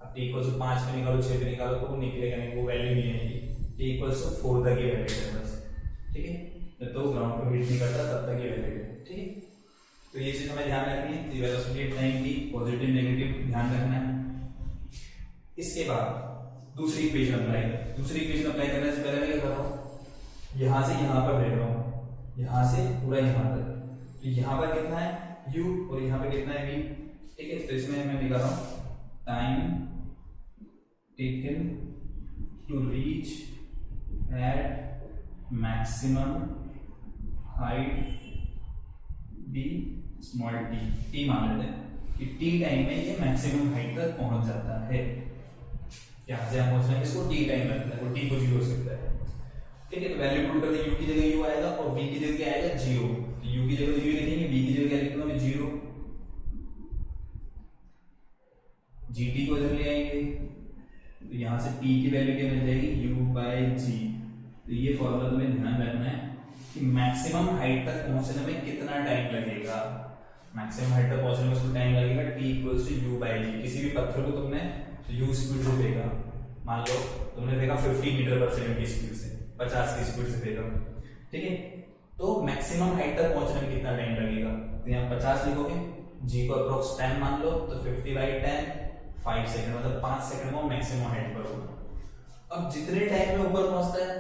अब t इक्वल टू 5 पे निकालो, 6 पे निकालो तो वो निकलेगा नहीं, वो वैल्यू नहीं आएगी। t इक्वल टू 4 तक ही वैल्यू है बस, ठीक है। जब तो ग्राउंड को हिट नहीं करता तब तक ये वैल्यू है, ठीक है। तो ये चीज हमें ध्यान रखनी है, वेलोसिटी टाइम की पॉजिटिव नेगेटिव ध्यान रखना है। इसके बाद दूसरी इक्वेशन अप्लाई करने से पहले मैं क्या कर रहा हूँ, यहाँ से यहाँ पर ले रहा हूँ, यहाँ से पूरा यहाँ तक, तो यहाँ पर कितना है u और यहाँ पे कितना है v, ठीक है। तो इसमें मैं निकाल रहा हूँ time taken to reach at maximum height b small t मान लेते हैं कि t टाइम में ये मैक्सिमम हाइट तक पहुंच जाता है। यहाँ से हम पहुंचना है, इसको t टाइम लगता है, वो t कुछ भी हो सकता है, ठीक है। तो वैल्यू पुट करते हैं, u की जगह u आएगा और v की जगह क्या आएगा 0, तो u की जगह 0 लिखेंगे, v की जगह क्या लिखूंगा मैं 0, gt को इधर ले आएंगे, तो यहाँ से t की वैल्यू क्या मिल जाएगी u/g। तो ये फॉर्मूला तुम्हें ध्यान रखना है कि मैक्सिमम हाइट तक पहुंचने में कितना टाइम लगेगा, मैक्सिमम हाइट तक पहुंचने में उसको टाइम लगेगा t इक्वल्स टू u/g। किसी भी पत्थर को तुमने u स्पीड से फेंका, मान लो तुमने फेंका 50 मीटर पर सेकंड की स्पीड से, 50 की स्पीड से फेंका, ठीक है। तो मैक्सिमम हाइट तक पहुंचने में कितना टाइम लगेगा, तो यहाँ 50 लिखोगे, g को अप्रोक्स 10 मान लो, तो 50/10 5 सेकंड, मतलब 5 सेकंड में मैक्सिमम हाइट पर होगा। अब जितने टाइम में ऊपर पहुंचता है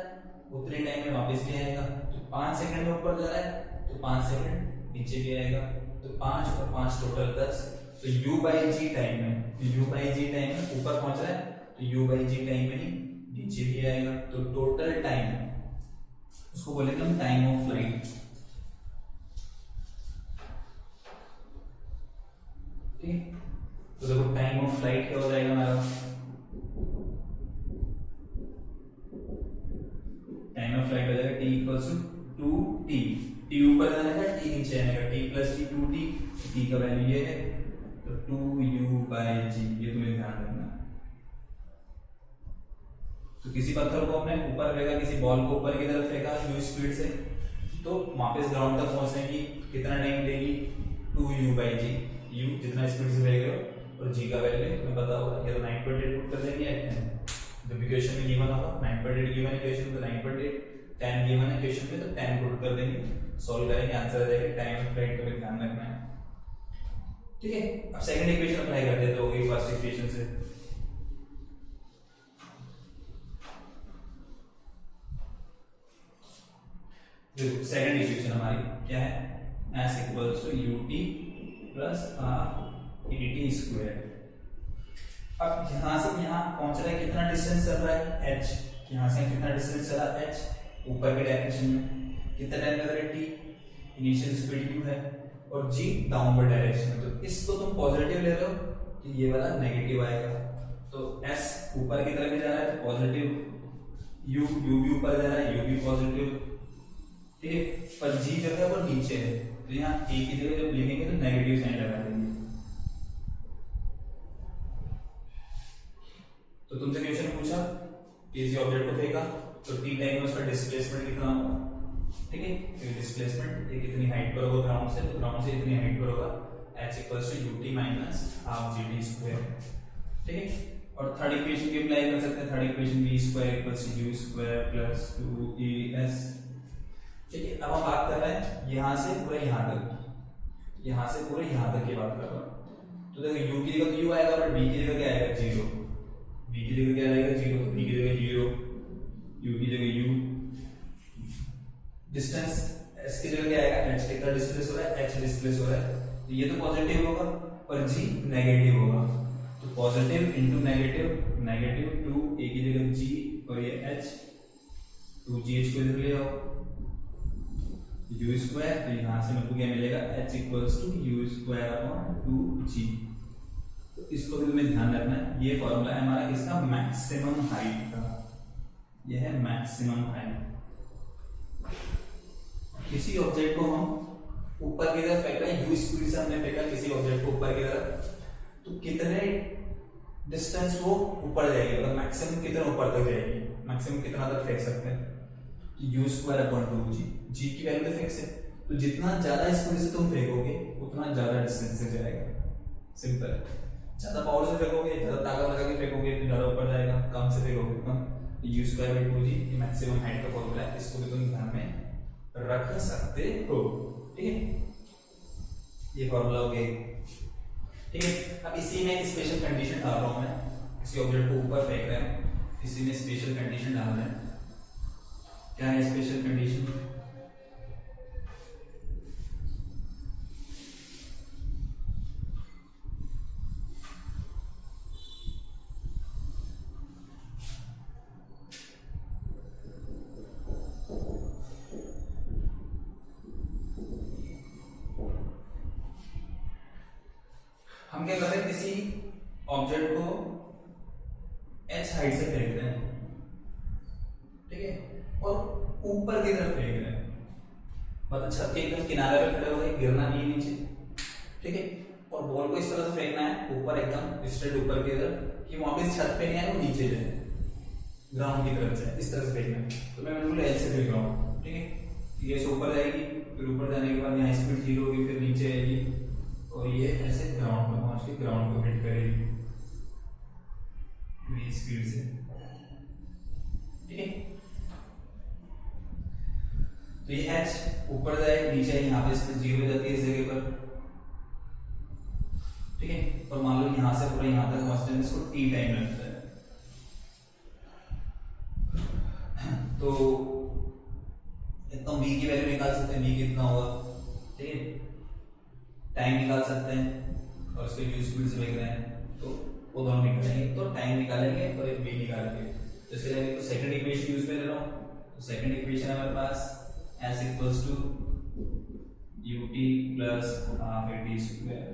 उतने टाइम में वापस भी आएगा, तो 5 सेकंड में ऊपर जा रहा है तो 5 सेकंड नीचे भी आएगा, तो 5 और 5 टोटल 10। तो u/g टाइम में, ऊपर पहुंच रहा है तो u/g टाइम में ही नीचे भी आएगा, तो टोटल टाइम उसको बोलेंगे हम टाइम ऑफ फ्लाइट, ठीक। तो देखो टाइम ऑफ फ्लाइट क्या हो जाएगा हमारा, टाइम ऑफ फ्लाइट हो जाएगा t equals to 2t, t ऊपर जाएगा t नीचे आएगा, t plus t 2t, t का वैल्यू ये है तो 2u/g, ये तुम्हें ध्यान रखना है। तो किसी पत्थर को हमने ऊपर फेंका, किसी बॉल को ऊपर की तरफ फेंका u स्पीड से, तो वापस ग्राउंड तक पहुंचने की कितना टाइम लेगी 2u/g, u जितना स्पीड से फेंक रहे हो और g का वैल्यू तुम्हें पता होगा, या तो 9.8 पुट कर देंगे या 10, जब इक्वेशन में गिवन होगा 9.8 गिवन इक्वेशन तो 9.8, 10 गिवन इक्वेशन में तो 10 पुट कर देंगे, सॉल्व करेंगे, आंसर आ जाएगा। टाइम ऑफ फ्लाइट का ध्यान रखना है, ठीक है। अब सेकंड इक्वेशन अप्लाई कर देते हो फर्स्ट इक्वेशन से। देखो सेकंड इक्वेशन हमारी क्या है, s equals to ut plus r square. अब यहां से यहां पहुंच रहा है, कितना डिस्टेंस चल रहा है h, यहां से कितना डिस्टेंस चला h ऊपर की डायरेक्शन में, कितना टाइम लग रहा है t, इनिशियल स्पीड u है और g डाउनवर्ड डायरेक्शन में, तो इसको तुम पॉजिटिव ले रहे हो तो ये वाला नेगेटिव आएगा, तो s ऊपर की तरफ जा रहा है तो पॉजिटिव, u भी ऊपर जा रहा है, u भी पॉजिटिव, ठीक है। पर g जो है वो नीचे है, तो यहाँ a की जगह जब लिखेंगे तो नेगेटिव साइन लगा देंगे। तो तुमसे क्वेश्चन पूछा किसी ऑब्जेक्ट को फेंका तो t टाइम में उसका डिस्प्लेसमेंट कितना होगा, ठीक है। तो डिस्प्लेसमेंट ये कितनी हाइट पर होगा ग्राउंड से, तो ग्राउंड से इतनी हाइट पर होगा h equals to ut minus half gt square, ठीक है। और थर्ड इक्वेशन भी अप्लाई कर सकते हैं, third equation v square equals to u square plus 2as, ठीक है। अब हम बात कर रहे हैं यहाँ से पूरे यहाँ तक, यहाँ से पूरे यहाँ तक की बात कर रहा हूँ। तो देखो u की जगह तो u आएगा, बट v की जगह क्या आएगा 0, v की जगह क्या आएगा 0, तो v की जगह 0, u की जगह u, डिस्टेंस s की जगह क्या आएगा h, कितना डिस्प्लेस हो रहा है h डिस्प्लेस हो रहा है, तो ये तो पॉजिटिव होगा और g नेगेटिव होगा, तो positive into negative, negative 2 a की जगह g और ये h, 2gh को इधर ले आओ u स्क्वायर, तो यहाँ से मेरे को क्या मिलेगा h equals to u square upon 2g। तो इसको भी तुम्हें ध्यान रखना है, ये फॉर्मूला है हमारा किसका, मैक्सिमम हाइट का, ये है मैक्सिमम हाइट। किसी ऑब्जेक्ट को हम ऊपर की तरफ फेंक रहे हैं, u स्पीड से हमने फेंका किसी ऑब्जेक्ट को ऊपर की तरफ, तो कितने डिस्टेंस वो ऊपर जाएगी, मतलब मैक्सिमम कितना ऊपर तक जाएगी, मैक्सिमम कितना तक फेंक सकते हैं, u square upon 2g, g की वैल्यू तो फिक्स है, तो जितना ज्यादा स्पीड से तुम फेंकोगे उतना ज्यादा डिस्टेंस से जाएगा। सिंपल। ज्यादा पावर से फेंकोगे, ज्यादा ताकत लगा के फेंकोगे तो ज्यादा ऊपर जाएगा, कम से फेंकोगे तो कम। u स्क्वायर बाई 2g ये मैक्सिमम हाइट का फॉर्मूला है, इसको भी तुम ध्यान में रख सकते हो। ठीक है, ये फॉर्मूला हो गया। ठीक है, अब इसी में स्पेशल कंडीशन डाल रहा हूं मैं, किसी ऑब्जेक्ट को ऊपर फेंक रहे हैं, इसी में स्पेशल कंडीशन डाल रहे हैं। क्या है स्पेशल कंडीशन? हम क्या कर रहे हैं, किसी ऑब्जेक्ट को h हाइट से फेंक रहे हैं, ठीक है, और ऊपर की तरफ फेंक रहे हैं, मतलब छत के एकदम किनारे पे खड़े हो गए, गिरना नहीं नीचे। ठीक है, और बॉल को इस तरह से फेंकना है ऊपर, एकदम स्ट्रेट ऊपर की तरफ, कि वापस छत पे नहीं आए, वो नीचे जाए, ग्राउंड की तरफ से इस तरह से फेंकना है। तो मैं बिल्कुल एच से फेंक रहा हूँ। ठीक है, ये से ऊपर जाएगी, फिर ऊपर जाने के बाद यहाँ स्पीड 0 होगी, फिर नीचे आएगी और ये ऐसे ग्राउंड पर पहुंच के ग्राउंड को हिट करेगी v स्पीड से। ठीक है, तो ये h ऊपर जाए, नीचे यहाँ पे स्पीड 0 हो जाती है इस जगह पर। ठीक है, और मान लो यहाँ से पूरा यहाँ तक पहुंचने में इसको t टाइम लगता है। तो इतना v की वैल्यू निकाल सकते हैं, v कितना होगा। ठीक है, टाइम निकाल सकते हैं, और उसके u स्पीड से फेंक रहे हैं तो वो दोनों निकालेंगे, तो टाइम निकालेंगे और एक v निकालेंगे। तो इसके लिए तो सेकंड इक्वेशन यूज में ले रहा हूँ। तो सेकंड इक्वेशन है हमारे पास s equals to ut plus half at square.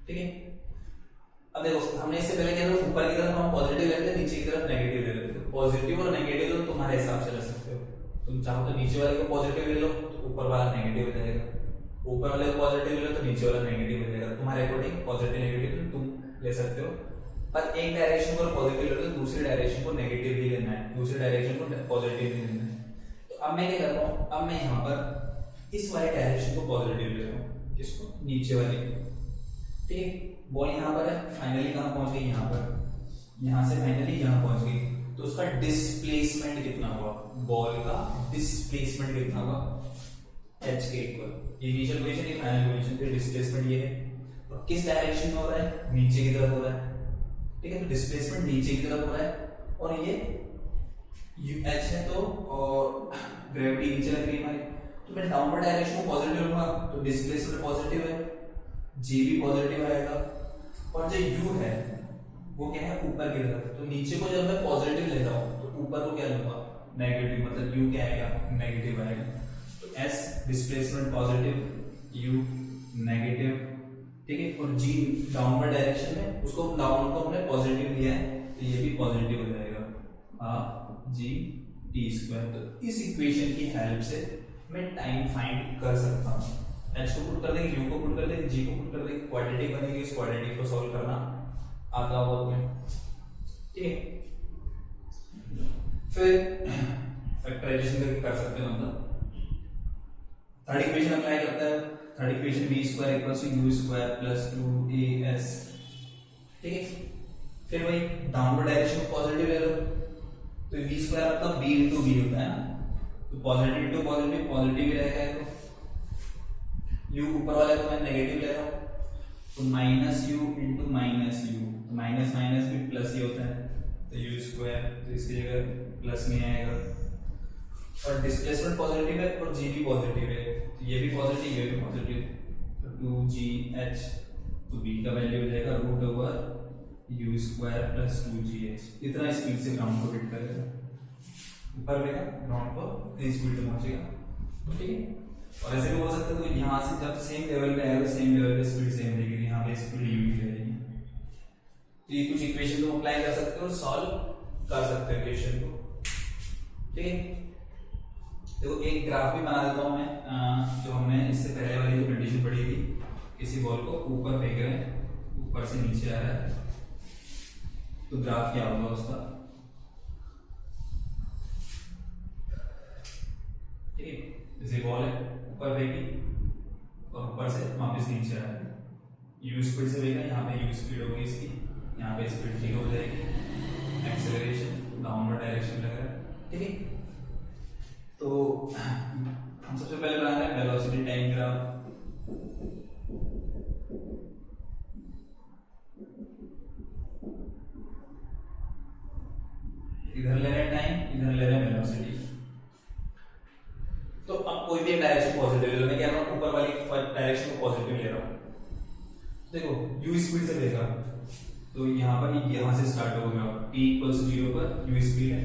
ठीक है, अब देखो हमने इससे पहले क्या था, ऊपर की तरफ हम पॉजिटिव लेते थे, नीचे की तरफ नेगेटिव ले लेते थे। पॉजिटिव और नेगेटिव तो तुम्हारे हिसाब से ले सकते हो, तुम चाहो तो नीचे वाले को पॉजिटिव ले लो तो ऊपर वाला नेगेटिव हो जाएगा, ऊपर वाले को पॉजिटिव ले लो तो नीचे वाला नेगेटिव हो जाएगा। तुम्हारे अकॉर्डिंग पॉजिटिव नेगेटिव तुम ले सकते हो, पर एक डायरेक्शन को पॉजिटिव ले लो तो दूसरी डायरेक्शन को नेगेटिव ही लेना है, दूसरी डायरेक्शन को पॉजिटिव ही लेना है। तो अब मैं क्या कर रहा हूँ, अब मैं यहाँ पर इस वाले डायरेक्शन को पॉजिटिव ले रहा हूँ, किसको, नीचे वाले। ठीक है, बॉल यहाँ पर है, फाइनली कहाँ पहुंच गई, यहाँ पर, यहाँ से फाइनली यहाँ पहुंच गई, तो उसका डिस्प्लेसमेंट कितना हुआ, बॉल का डिस्प्लेसमेंट कितना हुआ, h के इक्वल। ये इनिशियल पोजीशन, ये फाइनल पोजीशन, तो डिस्प्लेसमेंट ये है, और किस डायरेक्शन में हो रहा है, नीचे की तरफ हो रहा है। ठीक है, तो डिस्प्लेसमेंट नीचे की तरफ हो रहा है, और ये h है तो, और ग्रेविटी नीचे लग रही है हमारी, तो मैं डाउनवर्ड डायरेक्शन को पॉजिटिव लूंगा तो डिस्प्लेसमेंट पॉजिटिव है, g भी पॉजिटिव आएगा, और जो u है वो क्या है, ऊपर की तरफ। तो नीचे को जब मैं पॉजिटिव ले रहा हूँ तो ऊपर को क्या लूंगा, नेगेटिव, मतलब u क्या आएगा, नेगेटिव आएगा। तो s displacement positive, u negative. ठीक है, और g डाउनवर्ड डायरेक्शन में, उसको डाउन को हमने पॉजिटिव लिया है तो ये भी पॉजिटिव हो जाएगा, हाफ g t स्क्वायर। तो इस इक्वेशन की हेल्प से मैं टाइम फाइंड कर सकता हूँ। h को पुट कर देंगे, u को पुट कर देंगे, g को पुट कर देंगे, क्वाड्रेटिक बनेगी, इस क्वाड्रेटिक को सॉल्व करना आता होगा तुम्हें। ठीक है, फिर फैक्टराइजेशन करके कर सकते हो, मतलब थर्ड इक्वेशन अप्लाई करता है। Third equation v square equals to u square plus 2as। ठीक है, फिर वही डाउनवर्ड डायरेक्शन को पॉजिटिव ले लो, तो v स्क्वायर मतलब b into v होता है ना, तो पॉजिटिव इनटू पॉजिटिव, पॉजिटिव ही रहेगा। तो u ऊपर वाले को मैं नेगेटिव ले रहा हूँ, तो minus u into minus u, तो माइनस माइनस भी प्लस ही होता है, तो u स्क्वायर, तो इसकी जगह प्लस में आएगा। और डिस्प्लेसमेंट पॉजिटिव है और g भी पॉजिटिव है, तो ये भी पॉजिटिव, ये भी पॉजिटिव, तो 2gh, तो b का वैल्यू हो जाएगा root over u square plus 2gh। इतना स्पीड से ग्राउंड को हिट करेगा, ऊपर रहेगा ग्राउंड को इतनी स्पीड में पहुंचेगा। ठीक है, और ऐसे भी हो सकता है, तो यहाँ से जब सेम लेवल पे आएगा, सेम लेवल पे स्पीड सेम रहेगी, यहाँ पे स्पीड u की रहेगी। तो ये कुछ इक्वेशन को अप्लाई कर सकते हो, सॉल्व कर सकते हो इक्वेशन को। ठीक है, देखो एक ग्राफ भी बना देता हूँ मैं, जो हमने इससे पहले वाली जो कंडीशन पढ़ी थी, किसी बॉल को ऊपर फेंक रहे हैं, ऊपर से नीचे आ रहा है, तो ग्राफ क्या होगा उसका। ठीक है, जैसे बॉल है, ऊपर फेंकी और ऊपर से वापस नीचे आ गई। यू स्पीड से फेंका, यहाँ पे यू स्पीड होगी इसकी, यहाँ पे स्पीड ठीक हो जाएगी, एक्सेलरेशन डाउनवर्ड डायरेक्शन लग रहा है, ठीक है। तो हम सबसे पहले बना रहे हैं वेलोसिटी टाइम ग्राफ। इधर ले रहे हैं टाइम, इधर ले रहे हैं वेलोसिटी। तो अब कोई भी डायरेक्शन पॉजिटिव ले लो, मैं कह रहा हूं ऊपर वाली डायरेक्शन को पॉजिटिव ले रहा हूं। देखो u स्पीड से देखा तो यहां पर यहां से स्टार्ट होगा, t = 0 पर u स्पीड है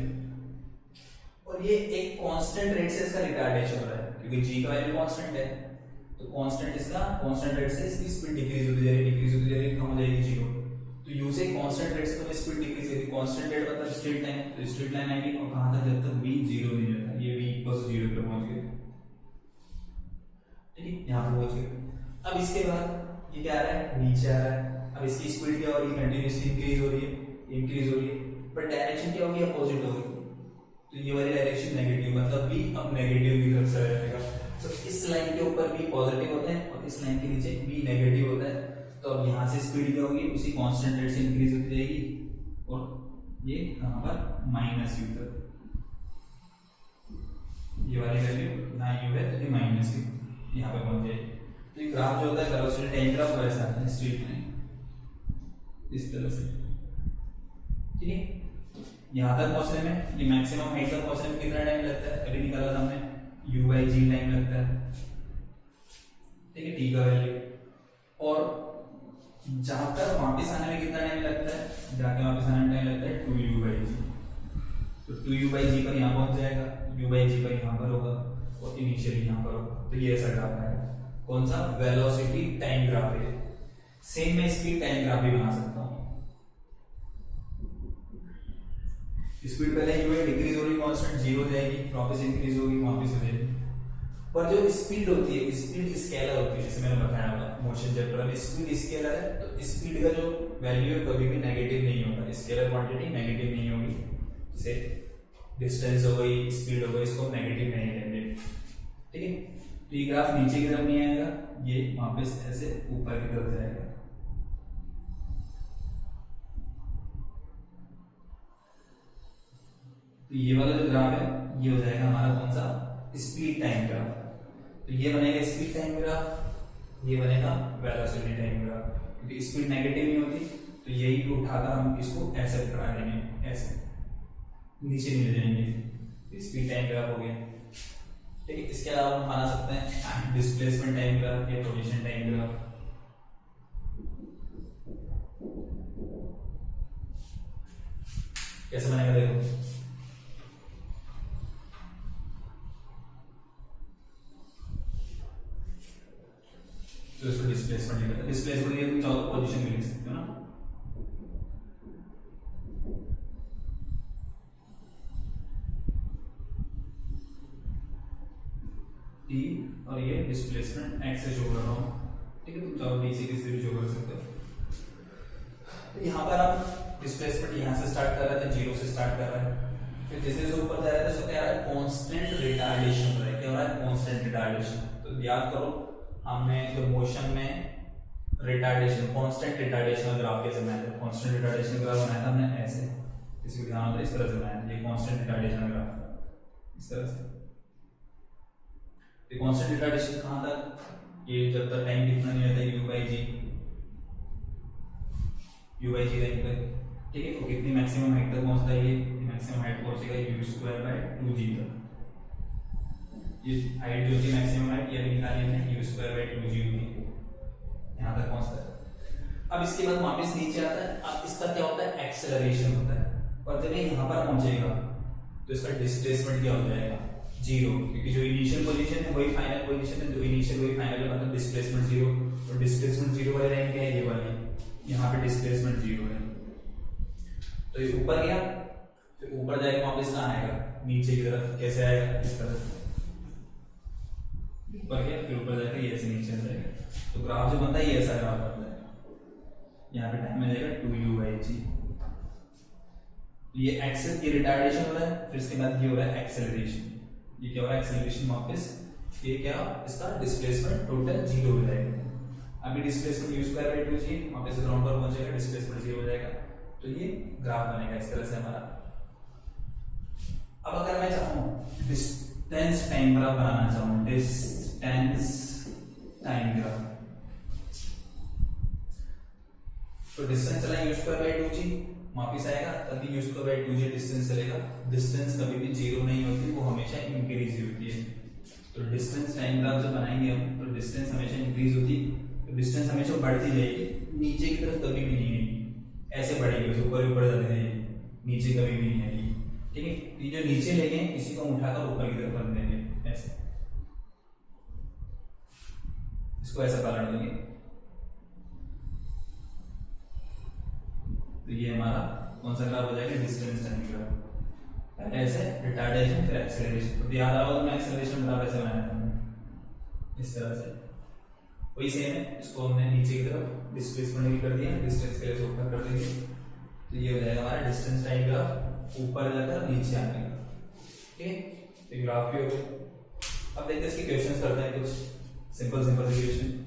और ये एक कांस्टेंट रेट से इसका रिटार्डेशन हो रहा है क्योंकि g का वैल्यू कांस्टेंट है। तो कांस्टेंट इसका कांस्टेंट रेट से इसकी स्पीड डिक्रीज होती जा रही है, कम हो जाएगी 0। तो u से कांस्टेंट रेट से तो स्पीड डिक्रीज होगी, कांस्टेंट रेट मतलब स्ट्रेट लाइन, तो स्ट्रेट लाइन आएगी और कहां तक जब तक v 0 नहीं जाता, ये v = 0 पे पहुंच गए, ठीक है, यहां पे पहुंच गए। अब इसके बाद ये क्या आ रहा है, नीचे आ रहा है। अब इसकी स्पीड क्या हो रही है, कंटीन्यूअसली इंक्रीज हो रही है, पर डायरेक्शन क्या होगी, अपोजिट होगी। तो ये वाली डायरेक्शन नेगेटिव, मतलब v अब नेगेटिव की तरफ से रहेगा। तो इस लाइन के ऊपर v पॉजिटिव होता है और इस लाइन के नीचे v नेगेटिव होता है। तो अब यहाँ से स्पीड क्या होगी, उसी कांस्टेंट रेट से इंक्रीज होती जाएगी और ये यहाँ पर -u तक, ये वाली वैल्यू यहाँ u है तो ये -u यहाँ पे पहुंच जाएगी। तो ये ग्राफ जो होता है वेलोसिटी टाइम ग्राफ वैसा आता है, स्ट्रेट लाइन इस तरह से, ठीक है। यहाँ तक पहुंचने में, ये मैक्सिमम हाइट तक पहुंचने में कितना टाइम लगता है, अभी निकाला था हमने, u/g टाइम लगता है, ठीक है, t का वैल्यू। और जहां तक वापस आने में कितना टाइम लगता है, जाके वापस आने में टाइम लगता है 2u/g। तो 2u/g पर यहाँ पहुंच जाएगा, u/g पर यहाँ पर होगा और इनिशियली यहाँ पर होगा। तो ये ऐसा ग्राफ आएगा, कौन सा, वेलोसिटी टाइम ग्राफ है। सेम मैं स्पीड टाइम ग्राफ भी बना सकता हूँ। स्पीड पहले u है, डिक्रीज हो रही, कांस्टेंट 0 हो जाएगी, वापस इंक्रीज होगी, वापस हो जाएगी। पर जो स्पीड होती है, स्पीड स्केलर होती है, जैसे मैंने बताया था मोशन चैप्टर में, स्पीड स्केलर है। तो स्पीड का जो वैल्यू है कभी भी नेगेटिव नहीं होता, स्केलर क्वांटिटी नेगेटिव नहीं होगी। जैसे डिस्टेंस हो गई, स्पीड हो गई, इसको नेगेटिव नहीं लेंगे, ठीक है। तो ये ग्राफ नीचे की तरफ नहीं आएगा, ये वापस ऐसे ऊपर की तरफ जाएगा। तो ये वाला जो ग्राफ है ये हो जाएगा हमारा कौन सा, स्पीड टाइम ग्राफ। तो ये बनेगा स्पीड टाइम ग्राफ, ये बनेगा वेलोसिटी टाइम ग्राफ। क्योंकि स्पीड नेगेटिव नहीं होती तो यही उठाकर हम इसको ऐसे करा देंगे, ऐसे नीचे नहीं ले जाएंगे, स्पीड टाइम ग्राफ हो गया, ठीक है। इसके अलावा हम बना सकते हैं डिस्प्लेसमेंट टाइम ग्राफ या पोजीशन टाइम ग्राफ। कैसे बनेगा देखो, तो इसको डिस्प्लेसमेंट लिखा था, डिस्प्लेसमेंट ये तुम चाहो तो पोजीशन भी लिख सकते हो ना। टी और ये डिस्प्लेसमेंट एक्स से शो कर रहा हूँ, ठीक है, तुम चाहो डी से किसी भी शो कर सकते हो। तो यहाँ पर आप डिस्प्लेसमेंट यहाँ से स्टार्ट कर रहे थे, 0 से स्टार्ट कर रहे हैं, फिर जैसे जैसे ऊपर जा रहे थे तो क्या है, कांस्टेंट रिटार्डेशन हो रहा है। क्या हो रहा है, कांस्टेंट रिटार्डेशन। तो याद करो हमने जो मोशन में रिटार्डेशन, कांस्टेंट रिटार्डेशन का ग्राफ कैसे बनाया था, कांस्टेंट रिटार्डेशन ग्राफ बनाया था हमने ऐसे, इसको ध्यान होता है, इस तरह से बनाया था। ये कांस्टेंट रिटार्डेशन ग्राफ इस तरह से। ये कांस्टेंट रिटार्डेशन कहां तक, ये जब तक टाइम कितना नहीं रहता u/g टाइम तक, ठीक है। तो कितनी मैक्सिमम हाइट तक पहुंचता है, ये मैक्सिमम हाइट पहुंचेगा u²/2g तक। ये हाइट जो थी मैक्सिमम हाइट ये निकाली हमने, u²/2g होगी, यहाँ तक पहुंचता है। अब इसके बाद वापस नीचे आता है। अब इसका क्या होता है, एक्सेलरेशन होता है। और जब ये यहाँ पर पहुंचेगा तो इसका डिस्प्लेसमेंट क्या हो जाएगा, 0, क्योंकि जो इनिशियल पोजीशन है वही फाइनल पोजीशन है, जो इनिशियल वही फाइनल है, मतलब डिस्प्लेसमेंट 0। और डिस्प्लेसमेंट 0 वाली लाइन क्या है, ये वाली, यहाँ पे डिस्प्लेसमेंट 0 है। तो ये ऊपर गया, फिर ऊपर जाएगा वापस कहाँ आएगा, नीचे की तरफ। कैसे आएगा, इस तरह से ऊपर गया, फिर ऊपर जाकर ये ऐसे नीचे जाएगा। तो ग्राफ जो बनता है ये ऐसा ग्राफ बनता है। यहाँ पे टाइम में जाएगा 2u/g। ये एक्सेल, ये रिटार्डेशन हो रहा है, फिर इसके बाद ये हो रहा है एक्सेलरेशन। ये क्या हो रहा है, एक्सेलरेशन वापस ये क्या इसका डिस्प्लेसमेंट टोटल जीरो हो जाएगा। अभी displacement you square by 2g वापस ग्राउंड पर पहुंचेगा, डिस्प्लेसमेंट जीरो हो जाएगा। तो ये ग्राफ बनेगा इस तरह से हमारा। अब अगर मैं चाहूं डिस्टेंस टाइम ग्राफ बनाना चाहूं, डिस्टेंस टाइम ग्राफ, तो डिस्टेंस चला यू स्क्वायर बाई 2g वापिस आएगा, तभी you square by 2g distance चलेगा। डिस्टेंस कभी भी जीरो नहीं होती, वो हमेशा इंक्रीज होती है। तो डिस्टेंस टाइम ग्राफ जब बनाएंगे हम, तो डिस्टेंस हमेशा इंक्रीज होती, तो डिस्टेंस हमेशा बढ़ती जाएगी, नीचे की तरफ कभी भी नहीं आएगी, ऐसे बढ़ेगी, ऊपर ऊपर जाती जाएगी, नीचे कभी भी नहीं आएगी। ठीक है, ये जो नीचे लेंगे इसी को उठाकर ऊपर की तरफ रख देंगे ऐसे, इसको ऐसा पलट देंगे, तो ये हमारा कौन सा ग्राफ हो जाएगा, डिस्टेंस टाइम ग्राफ। पहले ऐसे रिटार्डेशन फिर एक्सेलरेशन, तो याद आओ मैं एक्सेलरेशन ग्राफ ऐसे बनाया था इस तरह से, वही सेम है। इसको हमने नीचे की तरफ डिस्प्लेसमेंट भी कर दिया, डिस्टेंस के लिए इसको ऊपर कर देंगे, तो ये हो जाएगा हमारा डिस्टेंस टाइम ग्राफ, ऊपर जाकर नीचे आने का। ठीक है, तो ग्राफ भी हो गया। अब देखते हैं इसके क्वेश्चंस करते हैं, कुछ सिंपल सिंपल से क्वेश्चन।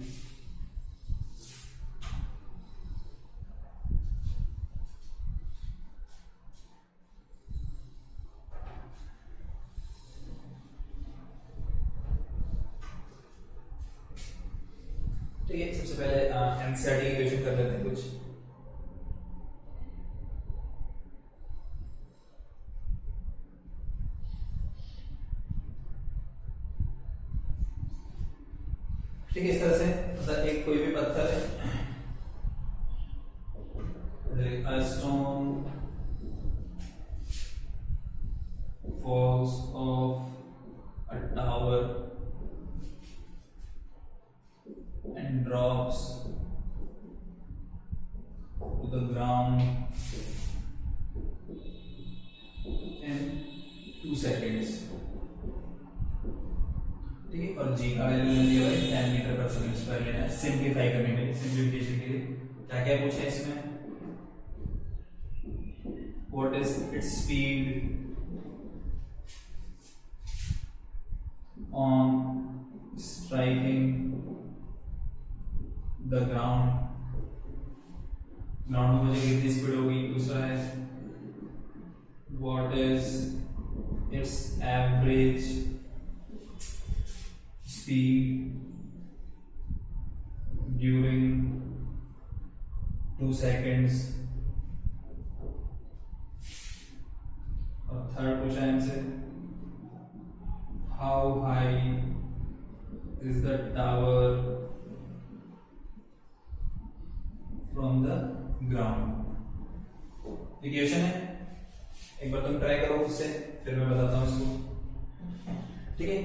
ठीक है, सबसे पहले एनसीईआरटी के क्वेश्चन कर लेते हैं कुछ। ठीक है, इस तरह से मतलब एक कोई भी पत्थर है, a stone falls off a tower and drops to the ground in 2 seconds। ठीक है, और जी का वैल्यू लिया है 10 मीटर पर सेकंड स्क्वायर लेना है, सिंप्लीफाई करने के लिए, सिंप्लीफिकेशन के लिए। क्या क्या पूछा है इसमें, what is its speed on striking the ground, ground में मुझे कितनी स्पीड होगी। दूसरा है what is it's average speed during 2 seconds, और थर्ड पूछा है हमसे how high is the tower from the ground. ये क्वेश्चन है, एक बार तुम ट्राई करो उससे, फिर मैं बताता हूँ इसको। ठीक है,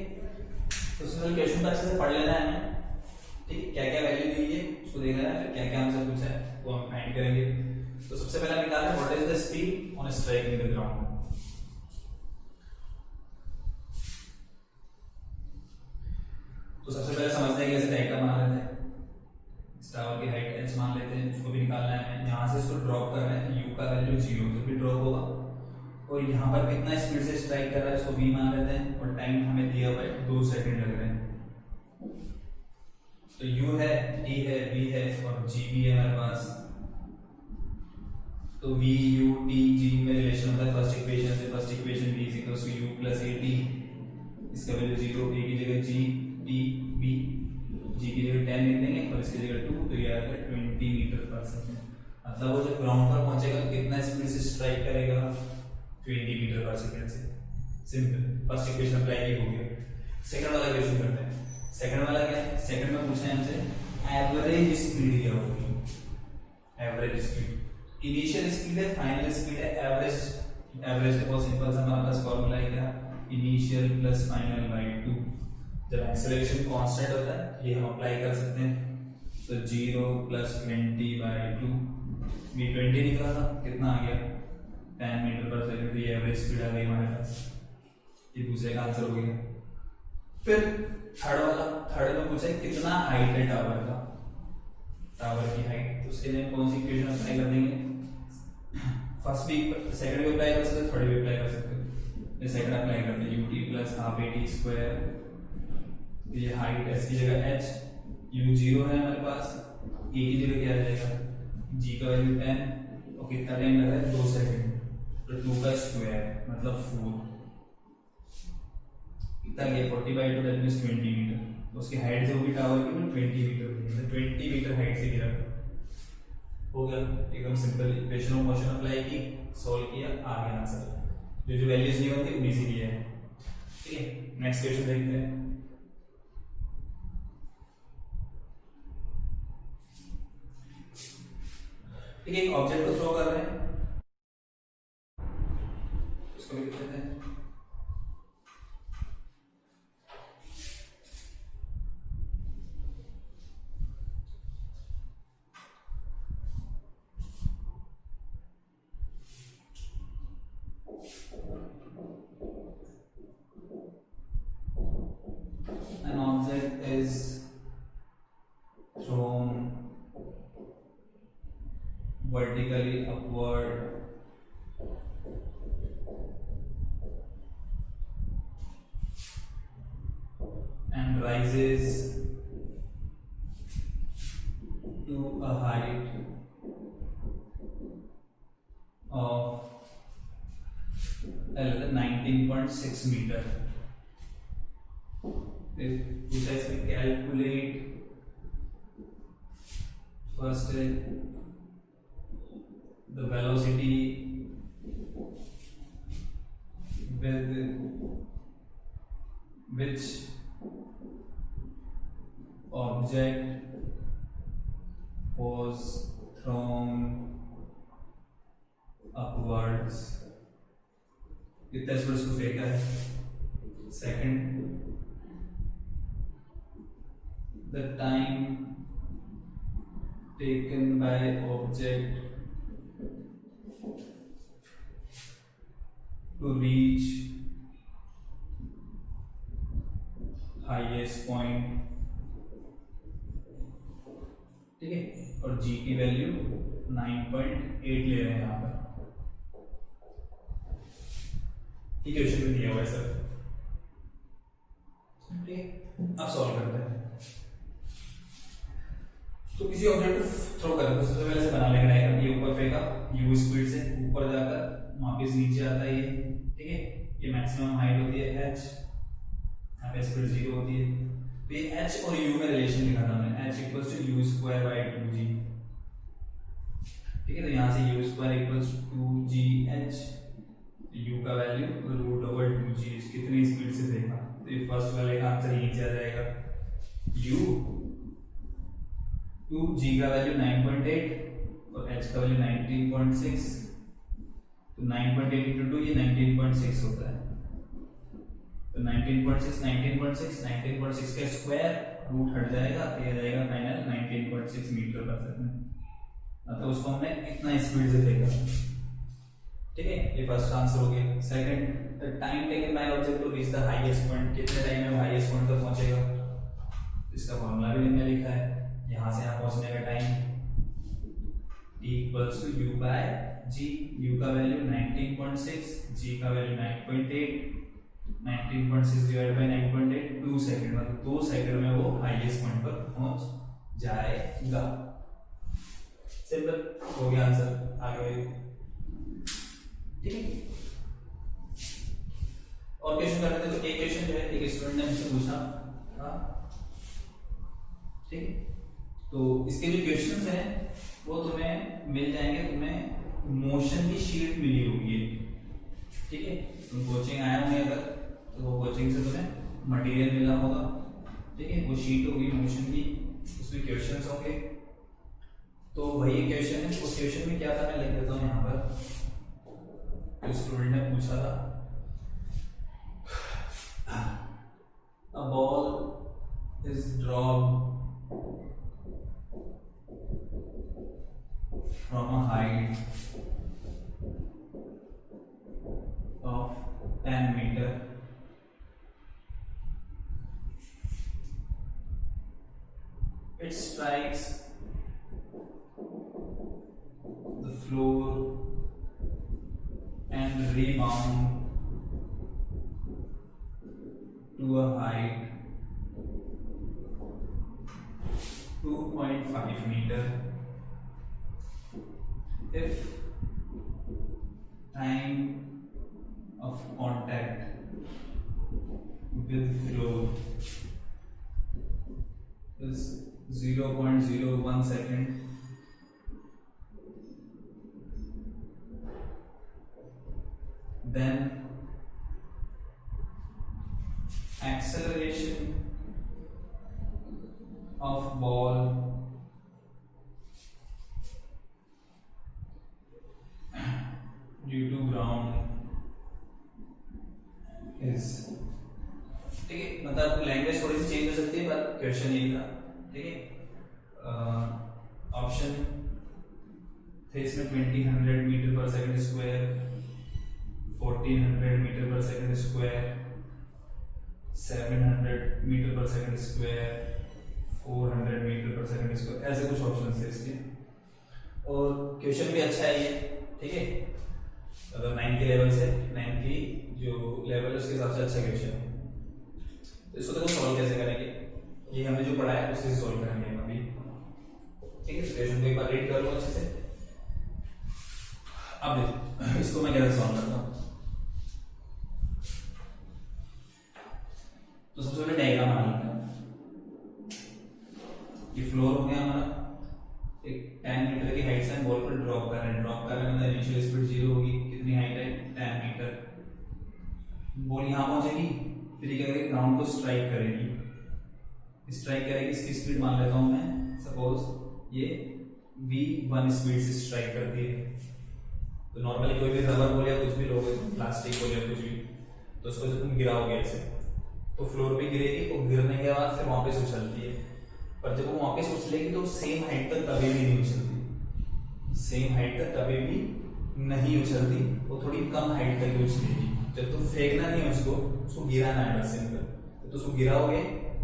तो उसमें क्वेश्चन को अच्छे से पढ़ लेना है हमें। ठीक है, क्या क्या वैल्यू दी है उसको देख लेना है, फिर क्या क्या हमसे पूछा है वो हम फाइंड करेंगे। तो सबसे पहला निकालना है what is the speed on striking the ground. तो सबसे पहले समझते हैं कैसे डायग्राम बना लेते हैं। टावर की हाइट h मान लेते हैं, उसको भी निकालना है। यहाँ से इसको ड्रॉप कर रहे हैं, u का वैल्यू 0 तो भी ड्रॉप होगा, और यहाँ पर कितना स्पीड से स्ट्राइक कर रहा है उसको v मान लेते हैं, और टाइम हमें दिया हुआ है 2 सेकंड लग रहे हैं। तो u है, t है, v है और g भी है हमारे पास। तो v u t g में रिलेशन होता है फर्स्ट इक्वेशन से, first equation v equals to u plus at, इसका वैल्यू 0, a की जगह g, t v, g की जगह 10 लिख देंगे और इसकी जगह 2, तो ये आएगा 20 मीटर पर सेकंड। मतलब वो जब ग्राउंड पर पहुंचेगा कितना स्पीड से स्ट्राइक करेगा, 20 मीटर पर सेकंड से। सिंपल, फर्स्ट इक्वेशन अप्लाई हो गया। सेकंड वाला क्वेश्चन करते हैं। सेकंड वाला क्या है, सेकंड में पूछा है हमसे एवरेज स्पीड क्या होगी। एवरेज स्पीड, इनिशियल स्पीड है, फाइनल स्पीड है, एवरेज। एवरेज का बहुत सिंपल सा हमारे पास फॉर्मूला है क्या, इनिशियल प्लस फाइनल बाय 2। जब एक्सेलरेशन कांस्टेंट होता है ये हम अप्लाई कर सकते हैं, तो 0 प्लस 20 बाय 2, ये 20 निकला था, कितना आ गया 10 मीटर पर सेकंड। ये एवरेज स्पीड आ गई हमारे पास, ये दूसरे का आंसर हो गया। फिर थर्ड वाला, थर्ड में पूछा है कितना हाइट है टावर का, टावर की हाइट। तो उसके लिए कौन सी इक्वेशन अप्लाई कर देंगे, फर्स्ट भी सेकंड भी अप्लाई कर सकते हैं, थर्ड भी अप्लाई कर सकते हैं। ये सेकंड अप्लाई करते हैं, ut plus half at square तो ये हाइट एस की जगह एच, यू 0 है हमारे पास, ए की जगह क्या आ जाएगा, जी का वैल्यू 10 और कितना टाइम लगा है 2 सेकंड, तो 2 का स्क्वायर मतलब 4, कितना गया 40/2 दैट मींस 20 मीटर। तो उसकी हाइट जो भी टावर की 20 मीटर मतलब 20 मीटर हाइट से गिरा। हो गया, एकदम simple equation of motion apply की, सॉल्व किया, आ गया आंसर। जो वैल्यूज नहीं बनती उन्हीं से किया है। ठीक है, नेक्स्ट क्वेश्चन देखते हैं। ठीक है, एक ऑब्जेक्ट को थ्रो कर रहे हैं, इसको भी लिख देते हैं। An object is thrown vertically upward and rises to a height of 19.6 meter. पूछा इसमें calculate first the velocity with which object was thrown upwards, कितना स्पीड उसको फेंका है। Second, the time taken by object to reach highest point। ठीक है, और g की वैल्यू 9.8 ले रहे हैं यहां पर। इक्वेशन में दिया हुआ है सर। ठीक है, अब सॉल्व करते हैं। तो किसी ऑब्जेक्ट को थ्रो करें तो सबसे पहले से बना लेंगे डायग्राम। ये ऊपर फेंका u स्पीड से, ऊपर जाकर वापस नीचे आता है ये। ठीक है, ये मैक्सिमम हाइट होती है h, यहाँ पे स्पीड 0 होती है। तो ये h और u में रिलेशन लिखा था हमने, h equals to u square by 2g। ठीक है, तो यहाँ से u square equals to 2gh, u का वैल्यू रूट ओवर 2g, कितनी स्पीड से फेंका। तो ये फर्स्ट वाले का आंसर नीचे आ जाएगा, u 2g का वैल्यू 9.8 और h का वैल्यू 19.6, तो 9.8 into 2 ये 19.6 होता है। तो 19.6 का स्क्वायर रूट हट जाएगा तो ये जाएगा फाइनल 19.6 मीटर पर सेकंड। मतलब उसको हमने इतना स्पीड से फेंका। ठीक है, ये फर्स्ट आंसर हो गया। Second, time taken by object to reach the highest point, कितने टाइम में वो हाईएस्ट पॉइंट तक पहुंचेगा। इसका फॉर्मूला भी हमने लिखा है, यहां से यहां पहुंचने का time t equals to u by g, u का वैल्यू 19.6, g का वैल्यू 9.8, 19.6 डिवाइड बाय 9.8 2 सेकंड, मतलब 2 सेकंड में वो हाईएस्ट पॉइंट पर पहुंच जाएगा। सिंपल हो गया आंसर, आगे ठीक है। और क्वेश्चन करते थे, तो एक क्वेश्चन जो है एक स्टूडेंट ने मुझसे पूछा था। ठीक है, तो इसके जो क्वेश्चंस हैं वो तुम्हें मिल जाएंगे, तुम्हें मोशन की शीट मिली होगी। ठीक है, तुम कोचिंग आए होंगे अगर, तो वो कोचिंग से तुम्हें मटेरियल मिला होगा। ठीक है, वो शीट होगी मोशन की, उसमें क्वेश्चंस होंगे। तो वही क्वेश्चन है, उस क्वेश्चन में क्या था मैं लिख देता हूँ यहाँ पर। जो स्टूडेंट ने पूछा था, a ball is dropped from a height of 10 meter. It strikes the floor and rebound to a height 2.5 meter. If time of contact with floor is 0.01 second, then acceleration of ball due to ground is, ठीक है, मतलब language थोड़ी सी change हो सकती है पर question यही था, ठीक है। ऑप्शन थे इसमें 2000 मीटर पर सेकंड स्क्वायर, 1400 मीटर पर सेकंड स्क्वायर, 700 मीटर पर सेकंड स्क्वायर, 400 मीटर पर सेकंड स्क्वायर, ऐसे कुछ ऑप्शन थे इसके। और क्वेश्चन भी अच्छा है ये, ठीक है, मतलब 9 के लेवल से 9 की जो लेवल है उसके हिसाब से अच्छा क्वेश्चन है। तो इसको देखो सॉल्व कैसे करेंगे, ये हमने जो पढ़ा है उससे सॉल्व करेंगे हम अभी, ठीक है। क्वेश्चन को एक बार रीड कर लो अच्छे से। अब देखो इसको मैं कैसे सॉल्व करता हूँ। तो सबसे पहले डायग्राम बना लेते हैं। ये फ्लोर हो गया हमारा, एक 10 मीटर की हाइट से हम बॉल पर ड्रॉप कर रहे हैं। ड्रॉप कर रहे हैं मतलब इनिशियल स्पीड 0 होगी। कितनी हाइट है? 10 मीटर। बॉल यहाँ पहुंचेगी, फिर क्या करेगी? ग्राउंड को स्ट्राइक करेगी। स्ट्राइक करेगी, इसकी स्पीड मान लेता हूं मैं, सपोज ये v1 स्पीड से स्ट्राइक करती है। तो नॉर्मली कोई भी रबर बॉल या कुछ भी लोगे, प्लास्टिक बॉल या कुछ भी, तो उसको जब तुम गिराओगे ऐसे, तो फ्लोर पे गिरेगी और गिरने के बाद फिर वापस उछलती है। पर जब वो वापस उछलेगी तो सेम हाइट तक कभी भी नहीं उछलती, सेम हाइट तक कभी भी नहीं उछलती, वो थोड़ी कम हाइट तक उछलेगी। जब तुम फेंकना नहीं है उसको गिराना है बस सिंपल। तो उसको गिराओगे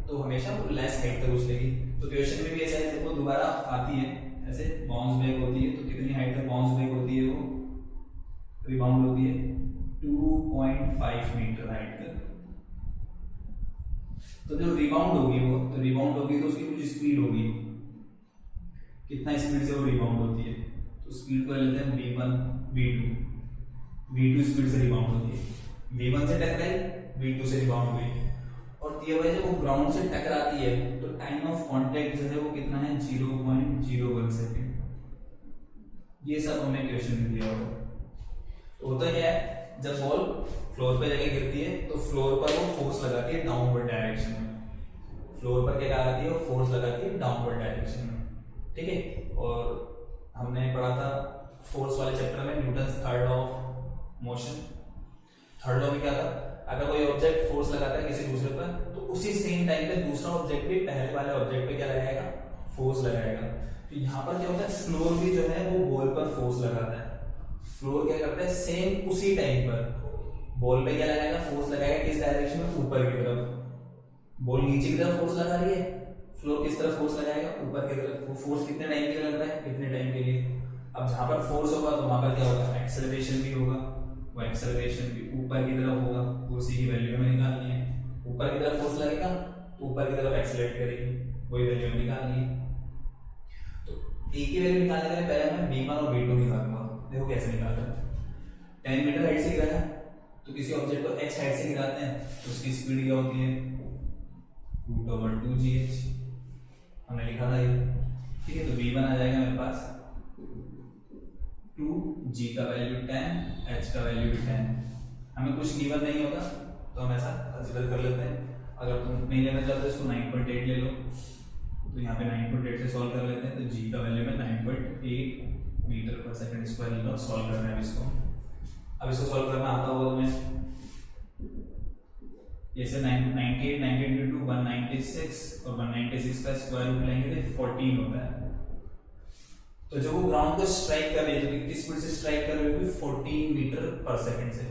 तो हमेशा वो लेस हाइट तक उछलेगी। तो क्वेश्चन में भी ऐसा है, जब वो दोबारा आती है ऐसे बाउंस बैक होती है, तो कितनी हाइट तक बाउंस बैक होती है? वो रिबाउंड होती है 2.5 मीटर हाइट तक। तो जो रिबाउंड होगी वो, तो रिबाउंड होगी तो उसकी कुछ स्पीड होगी, कितना स्पीड से वो रिबाउंड होती है। तो स्पीड को लेते हैं v1 v2, v2 स्पीड से रिबाउंड होती है। v1 से टकराई, v2 से रिबाउंड हुई। और दिया हुआ है जब वो ग्राउंड से टकराती है तो टाइम ऑफ कांटेक्ट जो है वो कितना है? 0.01 सेकंड। ये सब हमें क्वेश्चन में दिया हुआ है। तो होता क्या है, जब बॉल फ्लोर पे जाके गिरती है तो फ्लोर पर वो फोर्स लगाती है डाउनवर्ड डायरेक्शन में। फ्लोर पर क्या लगाती है? वो फोर्स लगाती है डाउनवर्ड डायरेक्शन में, ठीक है। और हमने पढ़ा था फोर्स वाले चैप्टर में Newton's third law of motion. Third law में क्या था? अगर कोई ऑब्जेक्ट फोर्स लगाता है किसी दूसरे पर, तो उसी सेम टाइम पे दूसरा ऑब्जेक्ट भी पहले वाले ऑब्जेक्ट पे क्या लगाएगा? फोर्स लगाएगा। तो यहाँ पर क्या होता है, फ्लोर भी जो है वो बॉल पर फोर्स लगाता है। फ्लोर क्या करता है? सेम उसी टाइम पर बॉल पे क्या लगाएगा? फोर्स लगाएगा। किस डायरेक्शन में? ऊपर की तरफ। बॉल नीचे की तरफ फोर्स लगा रही है, फ्लोर किस तरफ फोर्स लगाएगा? ऊपर की तरफ। वो फोर्स कितने टाइम के लिए लग रहा है? कितने टाइम के लिए? अब जहां पर फोर्स होगा तो वहां पर क्या होगा? एक्सेलरेशन भी होगा। वो एक्सेलरेशन भी ऊपर की तरफ होगा, उसी की वैल्यू में निकालनी है। ऊपर की तरफ फोर्स लगेगा तो ऊपर की तरफ एक्सेलरेट करेगी, वही वैल्यू में निकालनी है। तो ए की वैल्यू निकालने के लिए पहले मैं v1 और v2 निकालूंगा। देखो कैसे निकाल रहा है। 10 मीटर हाइट से गिराया, तो किसी ऑब्जेक्ट को x हाइट से गिराते हैं तो उसकी स्पीड क्या होती है? √2gh। हमने लिखा था ये, ठीक है। तो v1 आ जाएगा मेरे पास 2, g का वैल्यू 10, h का वैल्यू भी 10। हमें कुछ गिवन नहीं होगा तो हम ऐसा कंसीडर कर लेते हैं। अगर तुम नहीं लेना चाहते इसको 9.8 ले लो, तो यहाँ पे 9.8 से सॉल्व कर लेते हैं। तो g का वैल्यू में 9.8 मीटर पर सेकंड स्क्वायर ले लो। सॉल्व करना है इसको। अब इसको सॉल्व करना आता होगा तुम्हें। जैसे 98 into 2 196 और 196 का स्क्वायर रूट लेंगे तो 14 होता है। तो जब वो ग्राउंड को स्ट्राइक कर रही है तो कितनी स्पीड से स्ट्राइक कर रही होगी? 14 मीटर पर सेकंड से।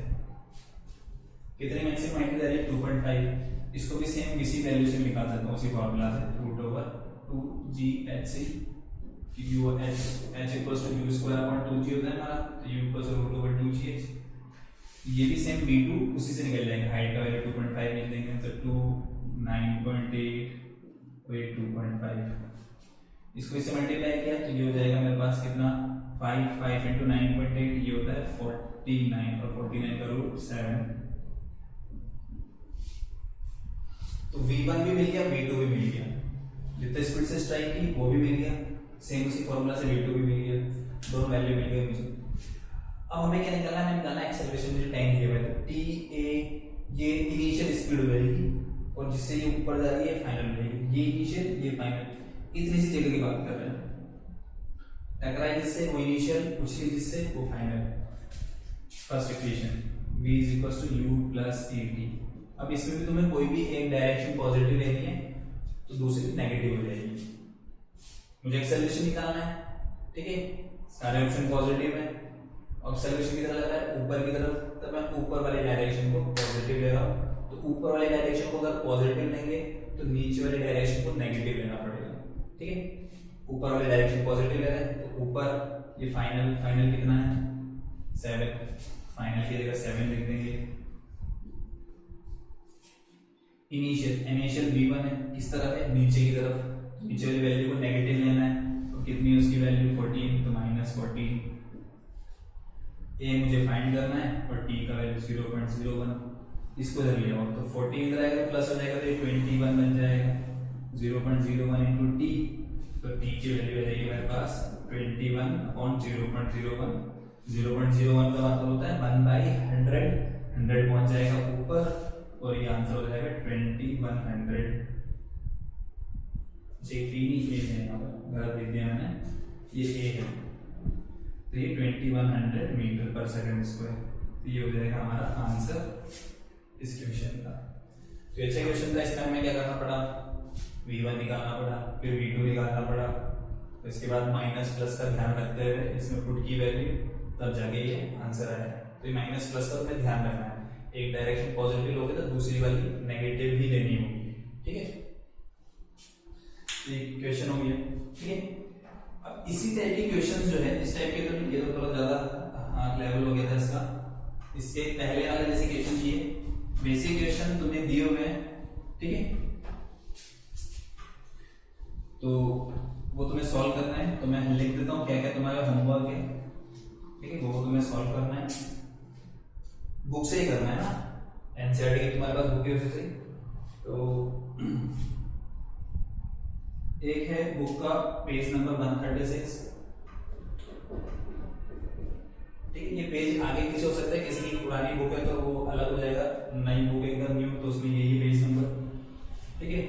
कितनी मैक्सिमम हाइट जा रही है? 2.5। इसको भी सेम इसी वैल्यू से निकाल सकता हूं, उसी फार्मूला से, √2gh u h h equals to u square upon 2g होता है हमारा। तो u इक्वल्स टू √2gh। ये भी सेम v2 उसी से निकल जाएगा। हाइट का वैल्यू 2.5 लिख देंगे तो 2 9.8 और 2.5। इसको इससे मल्टीप्लाई किया तो ये हो जाएगा मेरे पास कितना 5 इंटू 9.8 ये होता है 49 और 49 का रूट 7। तो V1 भी मिल गया V2 भी मिल गया, जितने स्पीड से स्ट्राइक की वो भी मिल गया, सेम उसी फॉर्मूला से V2 भी मिल गया, दोनों वैल्यू मिल गए मुझे। अब हमें क्या निकालना है, हमें निकालना है एक्सेलरेशन। मुझे टाइम दिया हुआ है तो TA ये इनिशियल स्पीड हो जाएगी और जिससे ये ऊपर जा रही है फाइनल हो जाएगी, ये इनिशियल ये फाइनल, इतनी सी जगह की बात कर रहे हैं। टकराई जिससे वो इनिशियल, उछली जिससे वो final. First equation V is equal to U plus AT। अब इसमें भी तुम्हें कोई भी एक डायरेक्शन पॉजिटिव लेनी है तो दूसरी नेगेटिव हो जाएगी। मुझे एक्सेलरेशन निकालना है, ठीक है, सारे ऑप्शन पॉजिटिव है और एक्सेलरेशन किधर लग रहा है ऊपर की तरफ, तो मैं ऊपर वाले डायरेक्शन को पॉजिटिव ले रहा हूँ। तो ऊपर वाले डायरेक्शन को अगर पॉजिटिव लेंगे तो नीचे वाले डायरेक्शन को नेगेटिव लेना पड़ेगा, ठीक है। ऊपर वाले डायरेक्शन पॉजिटिव ले रहे हैं तो ऊपर ये फाइनल कितना है 7, फाइनल की जगह 7 लिख देंगे। इनिशियल V1 है, किस तरफ है नीचे की तरफ, नीचे वाली वैल्यू को नेगेटिव लेना है तो कितनी है उसकी वैल्यू 14 तो -14। A मुझे फाइंड करना है और T का वैल्यू 0.01, इसको इधर ले आओ तो 14 इधर आएगा प्लस हो जाएगा तो ये 21 बन जाएगा। 0.01 इंटू T, तो T की वैल्यू आ जाएगी मेरे पास 21/0.01। 0.01 का मतलब होता है 1/100, 100 पहुंच जाएगा ऊपर और ये आंसर हो जाएगा 2100। जी T नहीं है यहाँ पर गलत लिख दिया मैंने, ये A है तो ये 2100 मीटर पर सेकंड स्क्वायर, तो ये हो जाएगा हमारा आंसर इस क्वेश्चन का। तो अच्छा क्वेश्चन था, इसमें हमें क्या करना पड़ा, V1 निकालना पड़ा, फिर V2 निकालना पड़ा, तो इसके बाद माइनस प्लस का ध्यान रखते हुए इसमें पुट की वैल्यू, तब जाके ये आंसर आया। तो ये माइनस प्लस का तुम्हें ध्यान रखना है, एक डायरेक्शन पॉजिटिव लोगे तो दूसरी वाली नेगेटिव ही लेनी होगी, ठीक है। ये क्वेश्चन हो गया, ठीक है। अब इसी टाइप के क्वेश्चन जो है इस टाइप के, तो ये तो थोड़ा ज्यादा लेवल हो गया था इसका। इसके पहले वाले जैसे क्वेश्चन किए, बेसिक क्वेश्चन तुम्हें दिए हुए हैं, ठीक है, तो वो तुम्हें सॉल्व करना है। तो मैं लिख देता हूँ क्या क्या तुम्हारा होमवर्क है, ठीक है, वो तुम्हें सॉल्व करना है, बुक से ही करना है ना, एनसीईआरटी की तुम्हारे पास बुक है उसे से। तो एक है बुक का पेज नंबर 136, ठीक है। ये पेज आगे पीछे हो सकता है, किसी की पुरानी बुक है तो वो अलग हो जाएगा, नई बुक एकदम न्यू तो उसमें यही पेज नंबर, ठीक है।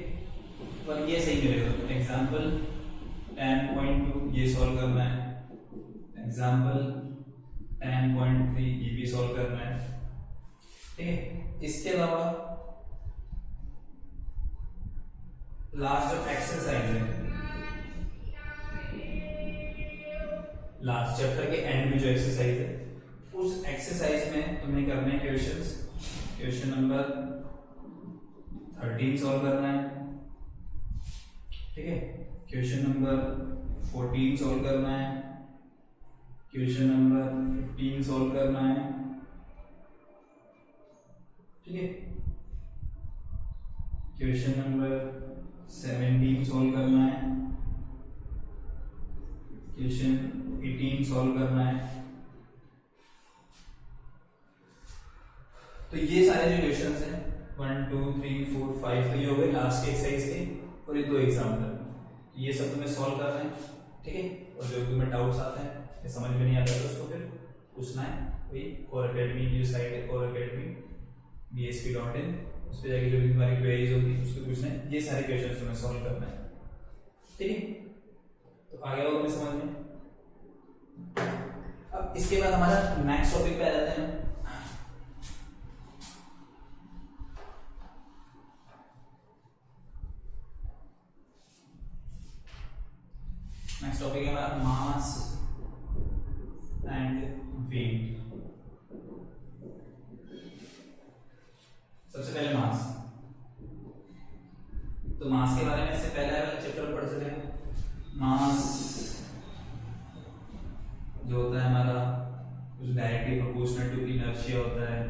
पर ये सही मिलेगा। एग्जाम्पल 10.2 ये सॉल्व करना है, एग्जाम्पल 10.3 ये भी सॉल्व करना है, ठीक है। इसके अलावा लास्ट जो एक्सरसाइज है, लास्ट चैप्टर के एंड में जो एक्सरसाइज है, उस एक्सरसाइज में तुम्हें करने हैं क्वेश्चंस। क्वेश्चन नंबर 13 सॉल्व करना है, ठीक है। क्वेश्चन नंबर 14 सॉल्व करना है, क्वेश्चन नंबर 15 सॉल्व करना है, ठीक है। क्वेश्चन नंबर 17 सॉल्व करना है, क्वेश्चन 18 सॉल्व करना है। तो ये सारे जो क्वेश्चंस हैं 1 2 3 4 5 तो ये हो गए लास्ट के एक्सरसाइज के, और ये 2 एग्जाम्पल, ये सब तुम्हें सॉल्व करना है, ठीक है। और जो तुम्हें डाउट्स आते हैं या समझ में नहीं आता है तो उसको फिर पूछना है, वही कोर अकेडमी की जो साइट है कोर अकेडमी bsp.in, उस पर जाके जो भी तुम्हारी क्वेरीज होगी उसको पूछना है। ये सारे क्वेश्चन तुम्हें सॉल्व करना है, ठीक है। तो आगे होगा तुम्हें समझ में। अब इसके बाद हमारा नेक्स्ट टॉपिक पे आ जाते हैं। नेक्स्ट टॉपिक है हमारा मास एंड वेट। सबसे पहले मास, तो मास के बारे में इससे पहले वाले चैप्टर पढ़ चुके हैं। मास जो होता है हमारा कुछ डायरेक्टली प्रोपोर्शनल टू इनर्शिया होता है,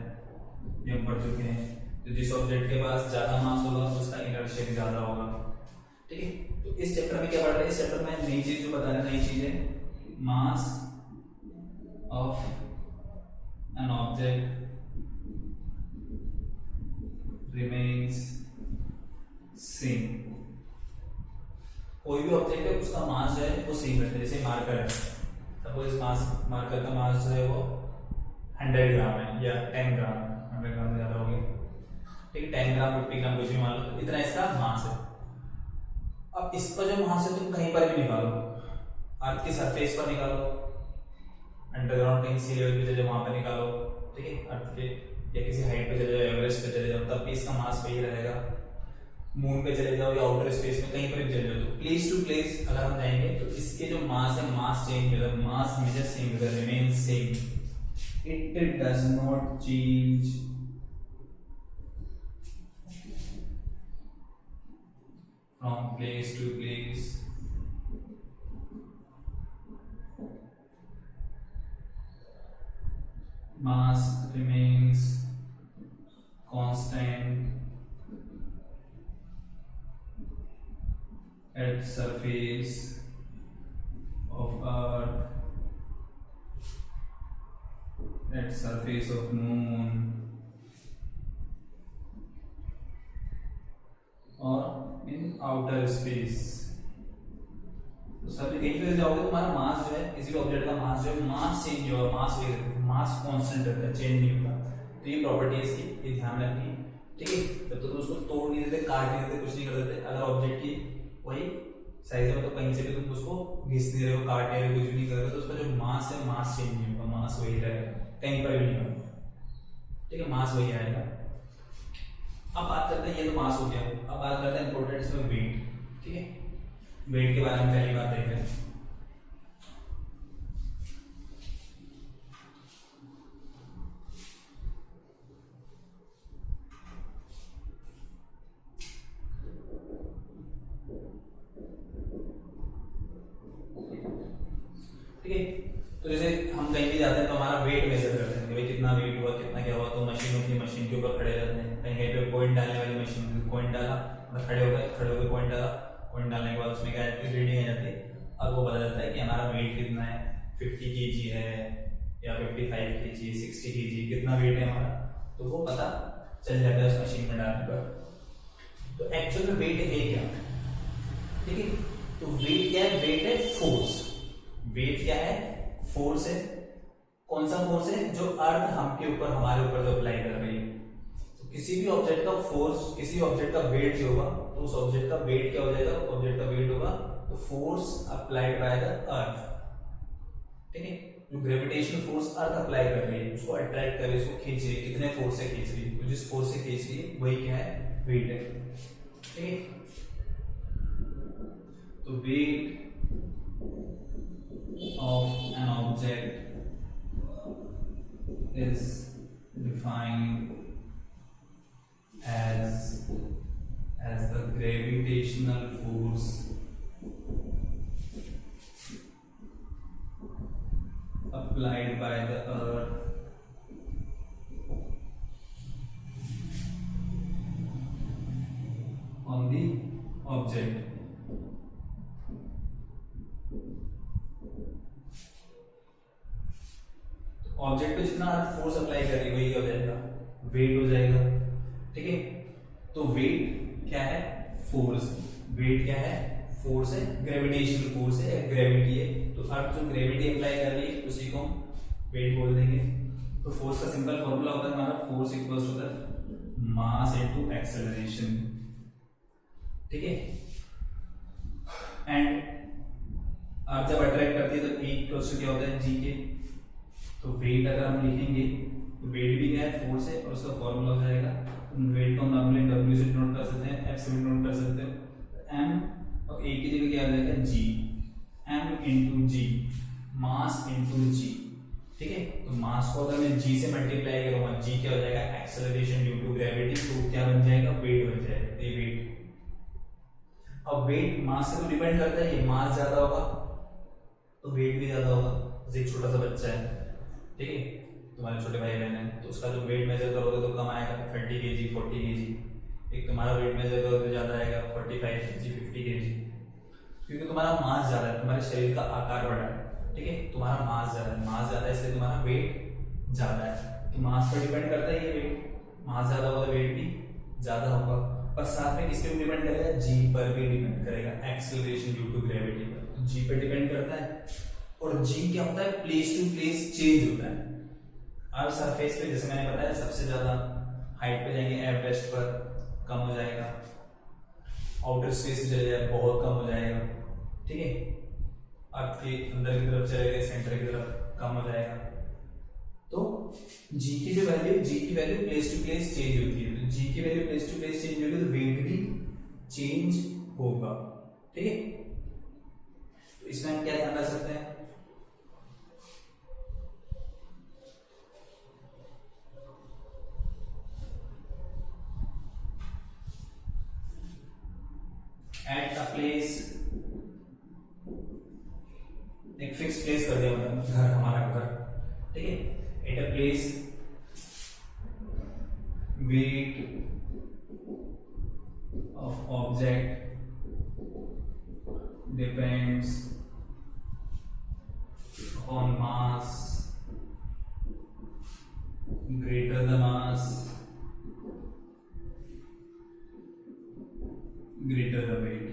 ये हम पढ़ चुके हैं। तो जिस ऑब्जेक्ट के पास ज्यादा मास होगा उसका इनर्शिया भी ज्यादा होगा। ठीक है। तो इस चैप्टर में क्या पढ़ रहे हैं, इस चैप्टर में नई चीज जो बता रहे हैं, नई चीज है mass of an object remains same. कोई भी ऑब्जेक्ट है उसका मास जो है वो सेम रहता है। जैसे मार्कर है, सपोज इस मार्कर का मास जो है वो 100 ग्राम है या 10 ग्राम है, 100 ग्राम से ज्यादा हो गया, ठीक है, 10 ग्राम 50 ग्राम कुछ भी मान लो, तो इतना इसका मास है। अब इसका जो मास है तुम कहीं पर भी निकालो, अर्थ की सरफेस पर निकालो, अंडरग्राउंड कहीं सी लेवल पे चले जाओ वहां पर निकालो, ठीक है, अर्थ के या किसी हाइट पे चले जाओ, एवरेस्ट पे चले जाओ, तब भी इसका मास वही रहेगा। मून पे चले जाओ या आउटर स्पेस में कहीं पर भी चले जाओ, तो प्लेस टू प्लेस अगर हम जाएंगे तो इसके जो मास है, मास चेंज होगा, मास मेजर सेम होगा, remain same, it does not change from place to place. Mass remains constant at surface of Earth, at surface of Moon, or in outer space। तो सभी कहीं पे जाओगे तो हमारा मास जो है, किसी भी ऑब्जेक्ट का मास जो है, मास चेंज होगा, मास वही रहता है, मास कांस्टेंट रहता है, चेंज नहीं होता। तो ये प्रॉपर्टी है इसकी, ये ध्यान रखनी, ठीक है। जब तक तो उसको तोड़ नहीं देते, काट नहीं देते, कुछ नहीं कर देते, अगर ऑब्जेक्ट की वही साइज है तो कहीं से भी तुम उसको घिस नहीं रहे हो, काट नहीं रहे हो, कुछ भी नहीं कर रहे हो, तो उसका जो मास है, मास चेंज नहीं होगा, मास वही रहेगा, कहीं पर भी नहीं होगा, ठीक है, मास वही आएगा। अब बात करते हैं, ये तो मास हो गया, अब बात करते हैं इंपॉर्टेंट इसमें वेट, ठीक है। वेट के बारे में पहली बात देखते हैं। ठीक है, तो जैसे हम कहीं भी जाते हैं तो हमारा वेट मेजर करते हैं कि भाई कितना वेट हुआ, कितना क्या हुआ, तो मशीन होती है, मशीन के ऊपर खड़े रहते हैं, कहीं कहीं पे कॉइन डालने वाली मशीन, कॉइन डाला, खड़े हो गए कॉइन डाला, कॉइन डालने के बाद उसमें क्या है, रीडिंग आ जाती है, और वो पता चलता है कि हमारा वेट कितना है, 50 kg है या 55 kg, 60 kg, कितना वेट है हमारा, तो वो पता चल जाता है उस मशीन में डालने पर। तो एक्चुअल में वेट है क्या, ठीक है, तो वेट क्या है, वेट है फोर्स। वेट क्या है, फोर्स है। कौन सा फोर्स है, जो अर्थ हमके ऊपर, हमारे ऊपर जो अप्लाई कर रही है। तो किसी भी ऑब्जेक्ट का फोर्स, किसी ऑब्जेक्ट का वेट जो होगा, तो उस ऑब्जेक्ट का वेट क्या हो जाएगा, ऑब्जेक्ट का वेट होगा तो force applied by the earth, ठीक है। जो ग्रेविटेशनल फोर्स अर्थ अप्लाई कर रही है, उसको अट्रैक्ट कर रही है, उसको खींच रही है, कितने फोर्स से खींच रही है, तो जिस फोर्स से खींच रही है वही क्या है, वेट है, ठीक है। तो wait of an object is defined as the gravitational force applied by the earth on the object। Object पे जितना फोर्स अप्लाई कर रही है वही क्या हो जाएगा, वेट हो जाएगा, ठीक है। तो वेट क्या है, फोर्स। वेट क्या है, फोर्स है, ग्रेविटेशनल फोर्स है, ग्रेविटी है। तो अर्थ जो ग्रेविटी अप्लाई कर रही है उसी को हम वेट बोल देंगे। तो फोर्स का सिंपल फॉर्मूला होता है हमारा, force equals to the mass into acceleration, ठीक है। एंड अर्थ जब अट्रैक्ट करती है तो E इक्वल्स टू क्या होता है, जी के। तो वेट अगर हम लिखेंगे तो वेट भी क्या है, फोर्स है, और उसका फॉर्मूला हो जाएगा, वेट को हम नॉर्मली W से नोट कर सकते हैं, F से भी नोट कर सकते हो, M और A की जगह क्या आ जाएगा, G, M इंटू जी, मास इंटू जी, ठीक है। तो मास को अगर मैं G से मल्टीप्लाई करूंगा, G क्या हो जाएगा, एक्सेलरेशन ड्यू टू ग्रेविटी, तो क्या बन जाएगा, वेट बन जाएगा, ये वेट। अब वेट मास से तो डिपेंड करता है, ये मास ज्यादा होगा तो वेट भी ज्यादा होगा। जैसे एक छोटा सा बच्चा है, ठीक है, तुम्हारे छोटे भाई बहन है, तो उसका जो वेट मेजर करोगे तो कम आएगा, 30 kg 40 kg, एक तुम्हारा वेट मेजर करो तो ज़्यादा आएगा 45 kg 50 kg, क्योंकि तुम्हारा मास ज़्यादा है, तुम्हारे शरीर का आकार बड़ा है, ठीक है, तुम्हारा मास ज़्यादा है इसलिए तुम्हारा वेट ज़्यादा है। तो मास पर डिपेंड करता है ये वेट, मास ज़्यादा होगा तो वेट भी ज़्यादा होगा। और साथ में किस पे भी डिपेंड करेगा, जी पर भी डिपेंड करेगा, एक्सेलरेशन ड्यू टू ग्रेविटी पर, तो जी पर डिपेंड करता है। और जी क्या होता है, प्लेस टू प्लेस चेंज होता है। अब सरफेस पे जैसे मैंने बताया सबसे ज्यादा हाइट पे जाएंगे, एवरेस्ट पर कम हो जाएगा, आउटर स्पेस में चले जाए बहुत कम हो जाएगा, ठीक है, अर्थ के अंदर की तरफ चले गए सेंटर की तरफ कम हो जाएगा। तो जी की value place to place change होती है, तो जी की value place to place change होगी तो वेट भी चेंज होगा, ठीक है। तो इसमें हम क्या ध्यान रख सकते हैं, एट अ प्लेस, एक फिक्स प्लेस कर दिया मतलब घर, हमारा घर, ठीक है, at a place weight of object depends on mass, greater the mass greater the weight,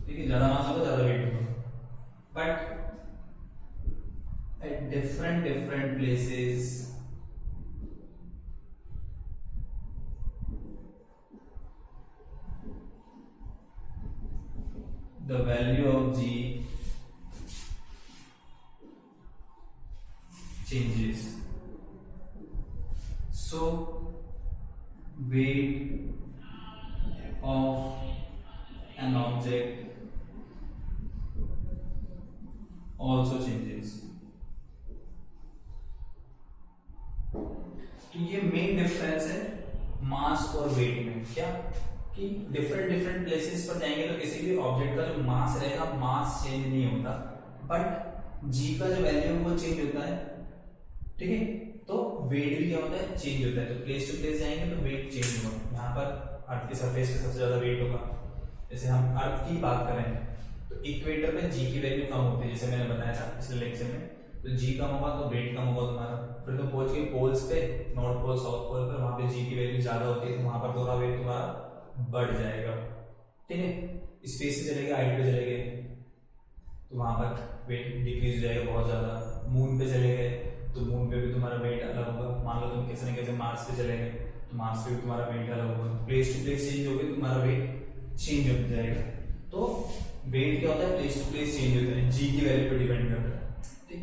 ठीक है, ज्यादा मास होगा ज्यादा वेट होगा, but at different places the value of G changes, so weight of an object also changes। तो ये main difference है मास और वेट में, क्या कि डिफरेंट प्लेसेस पर जाएंगे तो किसी भी ऑब्जेक्ट का जो मास रहेगा मास चेंज नहीं होता, बट जी का जो वैल्यू है वो चेंज होता है, ठीक है। तो वेट भी क्या होता है, चेंज होता है। तो प्लेस टू प्लेस जाएंगे तो वेट चेंज होगा। यहाँ पर अर्थ के सरफेस पे सबसे ज्यादा वेट होगा। जैसे हम अर्थ की बात करें तो इक्वेटर पे जी की वैल्यू कम होती है, जैसे मैंने बताया था पिछले लेक्चर में। तो जी कम होगा तो वेट कम होगा तुम्हारा। फिर तुम पहुंच गए पोल्स पे, नॉर्थ पोल साउथ पोल पर, वहां पे जी की वैल्यू ज्यादा होती है तो वहां पर थोड़ा वेट तुम्हारा बढ़ जाएगा, ठीक है। स्पेस से चले गए, हाइट पे चले गए तो वहां पर वेट डिक्रीज हो जाएगा बहुत ज्यादा। मून पे चले गए तो मून पे भी तुम्हारा वेट अलग होगा। मान लो तुम किसी न किसी मार्स पे चले गए तो मार्स पे भी तुम्हारा वेट अलग होगा। प्लेस टू प्लेस चेंज होगी तो तुम्हारा वेट चेंज हो जाएगा। तो वेट क्या होता है, प्लेस टू प्लेस चेंज होता है, जी की वैल्यू पे डिपेंड करता है, ठीक।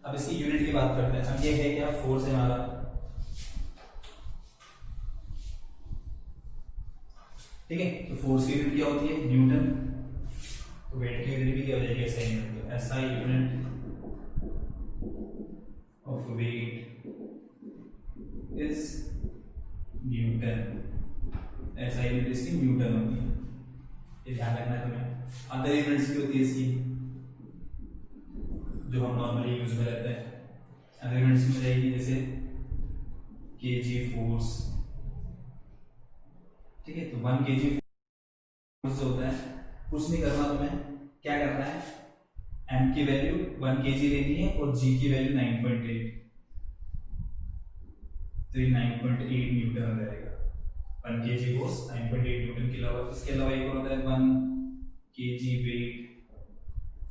अब इसकी यूनिट की बात करते हैं। अब ये है क्या, फोर्स है हमारा, ठीक है। तो फोर्स की यूनिट क्या होती है, न्यूटन। तो वेट की यूनिट भी क्या हो जाएगी, ऐसा यूनिट। तो SI unit of weight is newton. SI unit इसकी न्यूटन होती है, ये ध्यान रखना है तुम्हें। अदर यूनिट्स की होती है इसकी जो हम नॉर्मली यूज में रहते हैं। अदर यूनिट्स में रहेगी जैसे केजी फोर्स, ठीक है। तो 1 kg फोर्स होता है, कुछ नहीं करना तुम्हें, क्या करना है, m की वैल्यू 1 kg लेनी है और g की वैल्यू 9.8, तो ये 9.8 न्यूटन हो जाएगा। 1 kg फोर्स 9.8 न्यूटन के अलावा, इसके अलावा एक और होता है 1 kg वेट,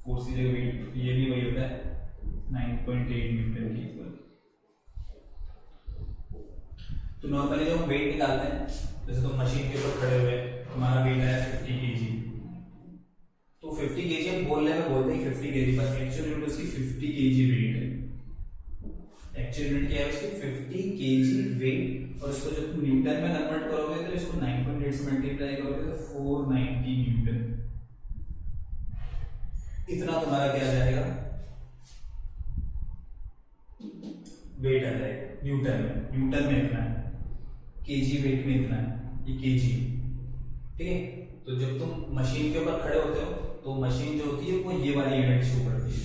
फोर्स की जगह वेट, ये भी वही होता है 9.8 न्यूटन के इक्वल। तो नॉर्मली जब हम वेट निकालते हैं, जैसे तुम मशीन के ऊपर खड़े हुए, तुम्हारा वेट आया 50 kg, तो 50 kg हम बोलने में बोलते हैं 50 kg, पर एक्चुअल यूनिट उसकी 50 kg वेट है। एक्चुअल यूनिट क्या है उसकी 50 kg वेट, और इसको जब तुम न्यूटन में कन्वर्ट करोगे तो इसको 9.8 से मल्टीप्लाई करोगे तो 490 न्यूटन, इतना तुम्हारा क्या आ जाएगा, वेट आ जाएगा न्यूटन में। न्यूटन में इतना है, केजी वेट में इतना है, ये केजी, ठीक है। तो जब तुम मशीन के ऊपर खड़े होते हो तो मशीन जो होती है वो ये वाली यूनिट शो करती है।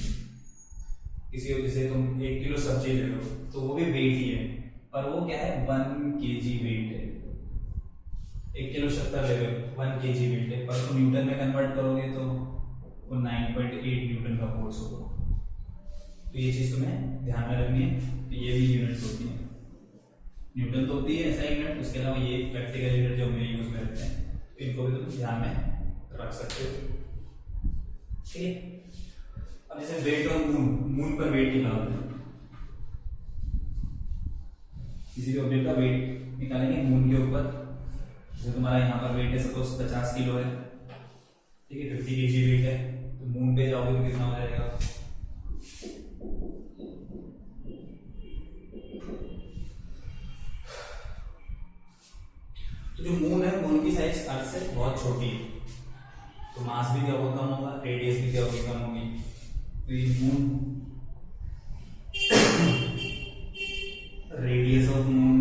किसी जैसे तुम 1 किलो सब्जी ले लो तो वो भी वेट ही है, और वो क्या है 1 kg वेट है, 1 किलो शक्कर ले लो 1 kg वेट है, पर तो न्यूटन में कन्वर्ट करोगे तो वो 9.8 न्यूटन का फोर्स होगा। तो ये चीज तुम्हें ध्यान में रखनी है। तो ये भी यूनिट्स होती है, न्यूटन तो होती है ऐसा यूनिट, उसके अलावा ये प्रैक्टिकल यूनिट जो हम यूज में रखते हैं, तो इनको भी तुम ध्यान में रख सकते हो। ठीक है, अब जैसे वेट ऑन मून, मून पर वेट निकालते हैं, किसी भी ऑब्जेक्ट का वेट निकालेंगे मून के ऊपर। जैसे तुम्हारा यहाँ पर वेट है सपोज 50 किलो है, ठीक है 50 kg वेट है, तो मून पे जाओगे तो कितना हो जाएगा, तो जो मून है मून की साइज अर्थ से बहुत छोटी है, तो मास भी क्या होगा कम होगा, रेडियस भी क्या होगी कम होगी। तो ये moon, radius of moon,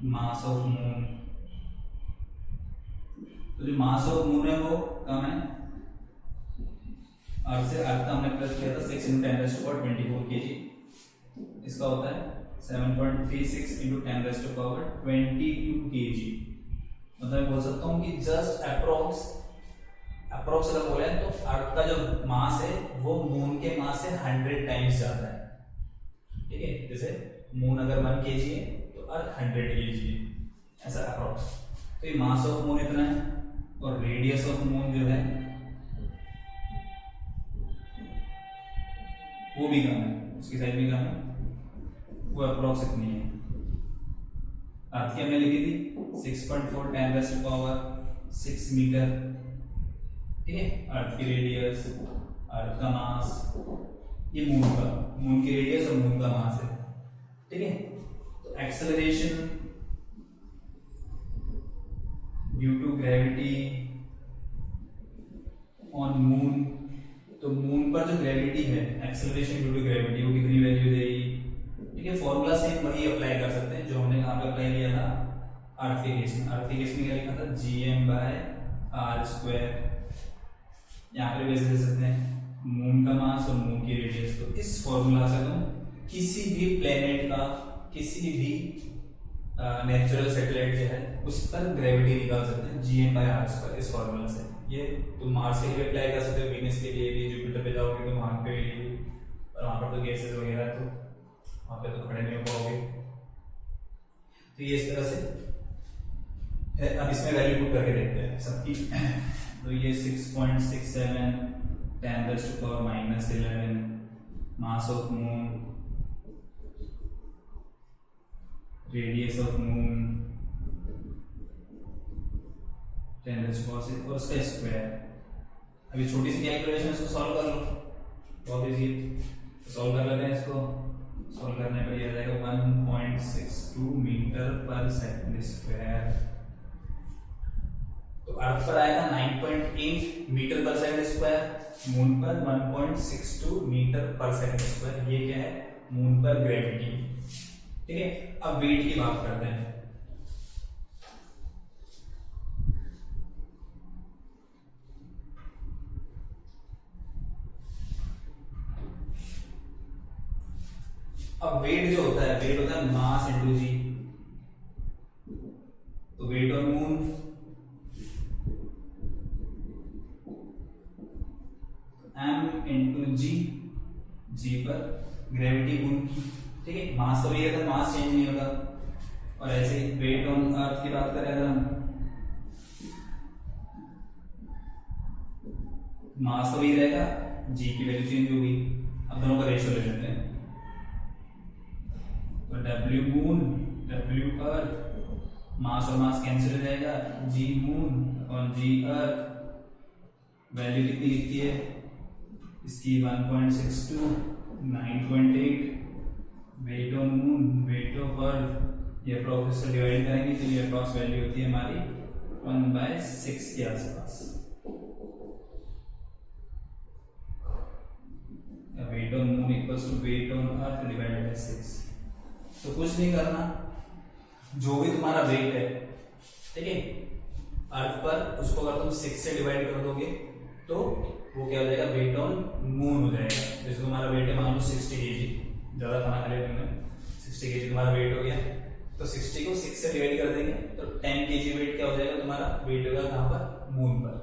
mass of moon, तो जो मास ऑफ मून है वो कम है अर्थ से। अर्थ का हमने प्लस किया था 6 × 10⁻24 kg, इसका होता है 7.36 × 10⁻22 kg। मतलब बोल सकता हूँ कि जस्ट अप्रोक्स अगर बोले तो अर्थ का जो मास है वो मून के मास से 100 टाइम्स ज्यादा है। ठीक है, जैसे मून अगर 1 kg है तो अर्थ 100 kg है, ऐसा अप्रोक्स। तो ये मास ऑफ मून इतना है, और रेडियस ऑफ मून जो है वो भी कम है, उसकी साइज भी कम है, वो अप्रोक्स इतनी है। अर्थ की हमने लिखी थी 6.4 × 10⁻6 मीटर। ठीक है, अर्थ की रेडियस, अर्थ का मास, ये मून की रेडियस और मून का मास है। ठीक है, तो acceleration due to gravity on moon, तो मून पर जो ग्रेविटी है, एक्सेलरेशन ड्यू टू ग्रेविटी, वो कितनी वैल्यू देगी। ठीक है, फॉर्मूला सेम वही अप्लाई कर सकते हैं जो हमने कहाँ पे अप्लाई किया था अर्थ के केस में। अर्थ के केस में क्या लिखा था Gm/r², यहाँ पर वैसे दे सकते हैं मून का मास और मून की रेडियस। तो इस फॉर्मूला से तुम किसी भी प्लेनेट का, किसी भी नेचुरल सैटेलाइट जो है उस पर ग्रेविटी निकाल सकते हैं Gm/r² इस फॉर्मूला से। ये तुम मार्स के लिए अप्लाई कर सकते हो, वीनस के लिए भी, जुपिटर पे जाओगे तो वहां पे भी, और वहां पर तो गैसेस वगैरह तो वहां पे तो खड़े नहीं हो पाओगे। तो ये इस तरह से है। अब इसमें वैल्यू पुट करके देखते हैं सबकी। तो ये 6.67 10⁻⁻11 mass of moon, radius of moon 10⁻⁶ और उसका स्क्वायर। अभी छोटी सी कैलकुलेशन इसको सॉल्व कर लो, बहुत इजी। सॉल्व कर लेते हैं इसको। सॉल्व करने पर यह आ जाएगा 1.62 मीटर पर सेकंड स्क्वायर। तो अर्थ पर आएगा 9.8 मीटर पर सेकंड स्क्वायर, मून पर 1.62 मीटर पर सेकंड स्क्वायर। ये क्या है, मून पर ग्रेविटी। ठीक है, अब वेट की बात करते हैं। अब वेट जो होता है, वेट होता है मास इंटू जी। तो weight on moon m into g, g पर ग्रेविटी मून की। ठीक है, मास तो वही रहता, मास चेंज नहीं होगा। और ऐसे ही वेट ऑन अर्थ की बात करें अगर हम, मास तो वही रहेगा, जी की वैल्यू चेंज होगी। अब दोनों का रेशियो ले लेते हैं। तो W moon, W earth, mass और मास कैंसिल हो जाएगा, G मून और G अर्थ। वैल्यू कितनी लिखती है इसकी 1.62, 9.8। Weight on moon, weight of earth, ये अप्रॉक्स से डिवाइड करेंगे तो ये अप्रॉक्स वैल्यू होती है हमारी 1/6 के आसपास। Weight on moon equals to weight on earth divided by 6। तो कुछ नहीं करना, जो भी तुम्हारा वेट है, ठीक है, अर्थ पर, उसको अगर तुम 6 से डिवाइड कर दोगे तो वो क्या हो जाएगा, वेट ऑन मून हो जाएगा। जैसे तुम्हारा वेट है मान लो 60 kg, ज़्यादा खाना खा लिया तुमने, 60 kg तुम्हारा वेट हो गया, तो 60 को 6 से डिवाइड कर देंगे तो 10 kg वेट क्या हो जाएगा तुम्हारा, वेट होगा कहाँ पर, मून पर।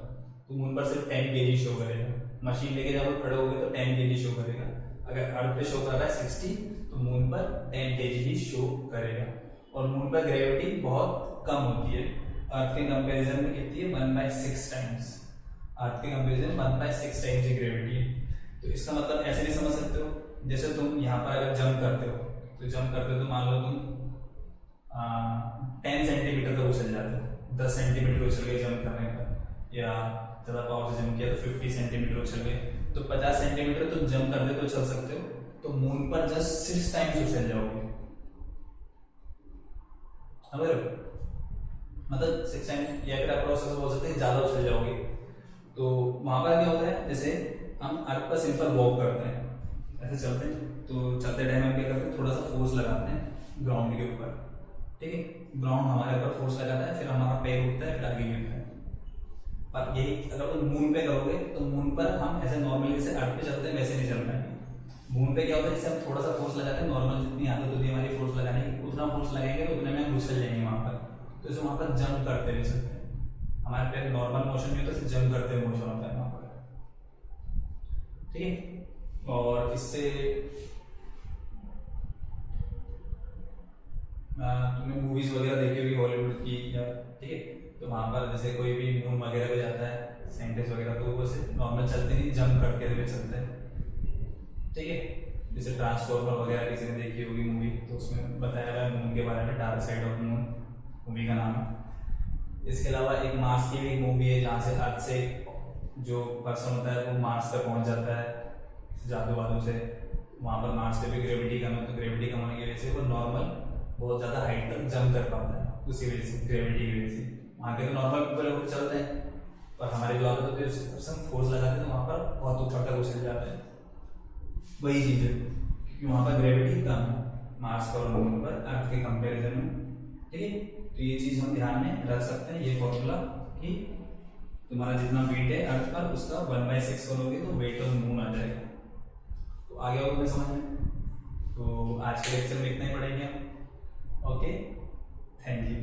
तो मून पर सिर्फ 10 kg शो करेगा, मशीन लेके जब आप खड़े हो गए तो 10 kg शो करेगा। अगर अर्थ पे शो कर रहा है 60 तो मून पर 10 kg ही शो करेगा। और मून पर ग्रेविटी बहुत कम होती है, अर्थ के कंपैरिजन में कितनी है, 1/6 टाइम्स। अर्थ के कंपैरिजन 1/6 टाइम्स की ग्रेविटी है। तो इसका मतलब ऐसे भी समझ सकते हो, जैसे तुम यहाँ पर अगर जंप करते हो तो जंप करते हो तो मान लो तुम 10 सेंटीमीटर तक उछल जाते हो, 10 सेंटीमीटर उछल गए जंप करने पर, या ज़्यादा पावर से जंप किया तो 50 सेंटीमीटर उछल गए, तो 50 सेंटीमीटर तुम जंप करते तो उछल सकते हो, तो मून पर जस्ट 6 टाइम्स उछल जाओगे। मतलब 6 टाइम्स, या फिर आप प्रोसेस बोल सकते हैं ज़्यादा उछल जाओगे। तो वहाँ पर क्या होता है, जैसे हम अर्थ पर सिंपल वॉक करते हैं, ऐसे चलते हैं, तो चलते टाइम हम क्या करते हैं, थोड़ा सा फोर्स लगाते हैं ग्राउंड के ऊपर, ठीक है, ग्राउंड हमारे ऊपर फोर्स लगाता है, फिर हमारा पैर उठता है, फिर आगे गिरता है। और यही अगर तुम मून पे करोगे तो मून पर हम ऐसे नॉर्मली जैसे अर्थ पे चलते हैं वैसे नहीं चल पाएंगे। मून पे क्या होता है, जैसे हम थोड़ा सा फोर्स लगाते हैं, नॉर्मल जितनी आदत होती है हमारी फोर्स लगाने की, उतना फोर्स लगाएंगे तो उतने में हम उछल जाएंगे वहाँ पर, तो इसे वहाँ पर जंप करते रह सकते हैं। हमारे पैर नॉर्मल मोशन में होता है, जंप करते हुए मोशन होता है वहाँ पर, ठीक है। और इससे तुमने मूवीज वगैरह देखी होगी हॉलीवुड की, या ठीक है, तो वहाँ पर जैसे कोई भी मून वगैरह पे जाता है साइंटिस्ट वगैरह, तो वो सिर्फ नॉर्मल चलते नहीं, जंप करके हुए चलते हैं, ठीक है। जैसे ट्रांसफॉर्मर वगैरह किसी ने देखी होगी मूवी, तो उसमें बताया गया मून के बारे में, dark side of moon movie का नाम है। इसके अलावा एक मार्स की भी एक मूवी है, जहाँ से अर्थ से जो पर्सन होता है वो मार्स तक पहुँच जाता है जादू वादू से, वहाँ पर मार्स पे भी ग्रेविटी कम है, तो ग्रेविटी कम होने की वजह से वो नॉर्मल बहुत ज़्यादा हाइट तक जंप कर पाता है, उसी वजह से, ग्रेविटी की वजह से। वहाँ के तो नॉर्मल ऊपर ऊपर चलते हैं, और हमारे जो आदत होती है उससे हम फोर्स लगाते हैं तो वहाँ पर बहुत ऊपर तक उछल जाते हैं। वही चीज़ है, क्योंकि वहाँ पर ग्रेविटी कम है मार्स पर और मून पर अर्थ के कंपैरिजन में, ठीक है। तो ये चीज़ हम ध्यान में रख सकते हैं, ये फॉर्मूला, कि तुम्हारा जितना वेट है अर्थ पर उसका 1/6 करोगे तो वेट ऑफ मून आ जाएगा। तो आगे और मैं समझ में, तो आज के लेक्चर में इतना ही पढ़ेंगे हम। Okay, thank you.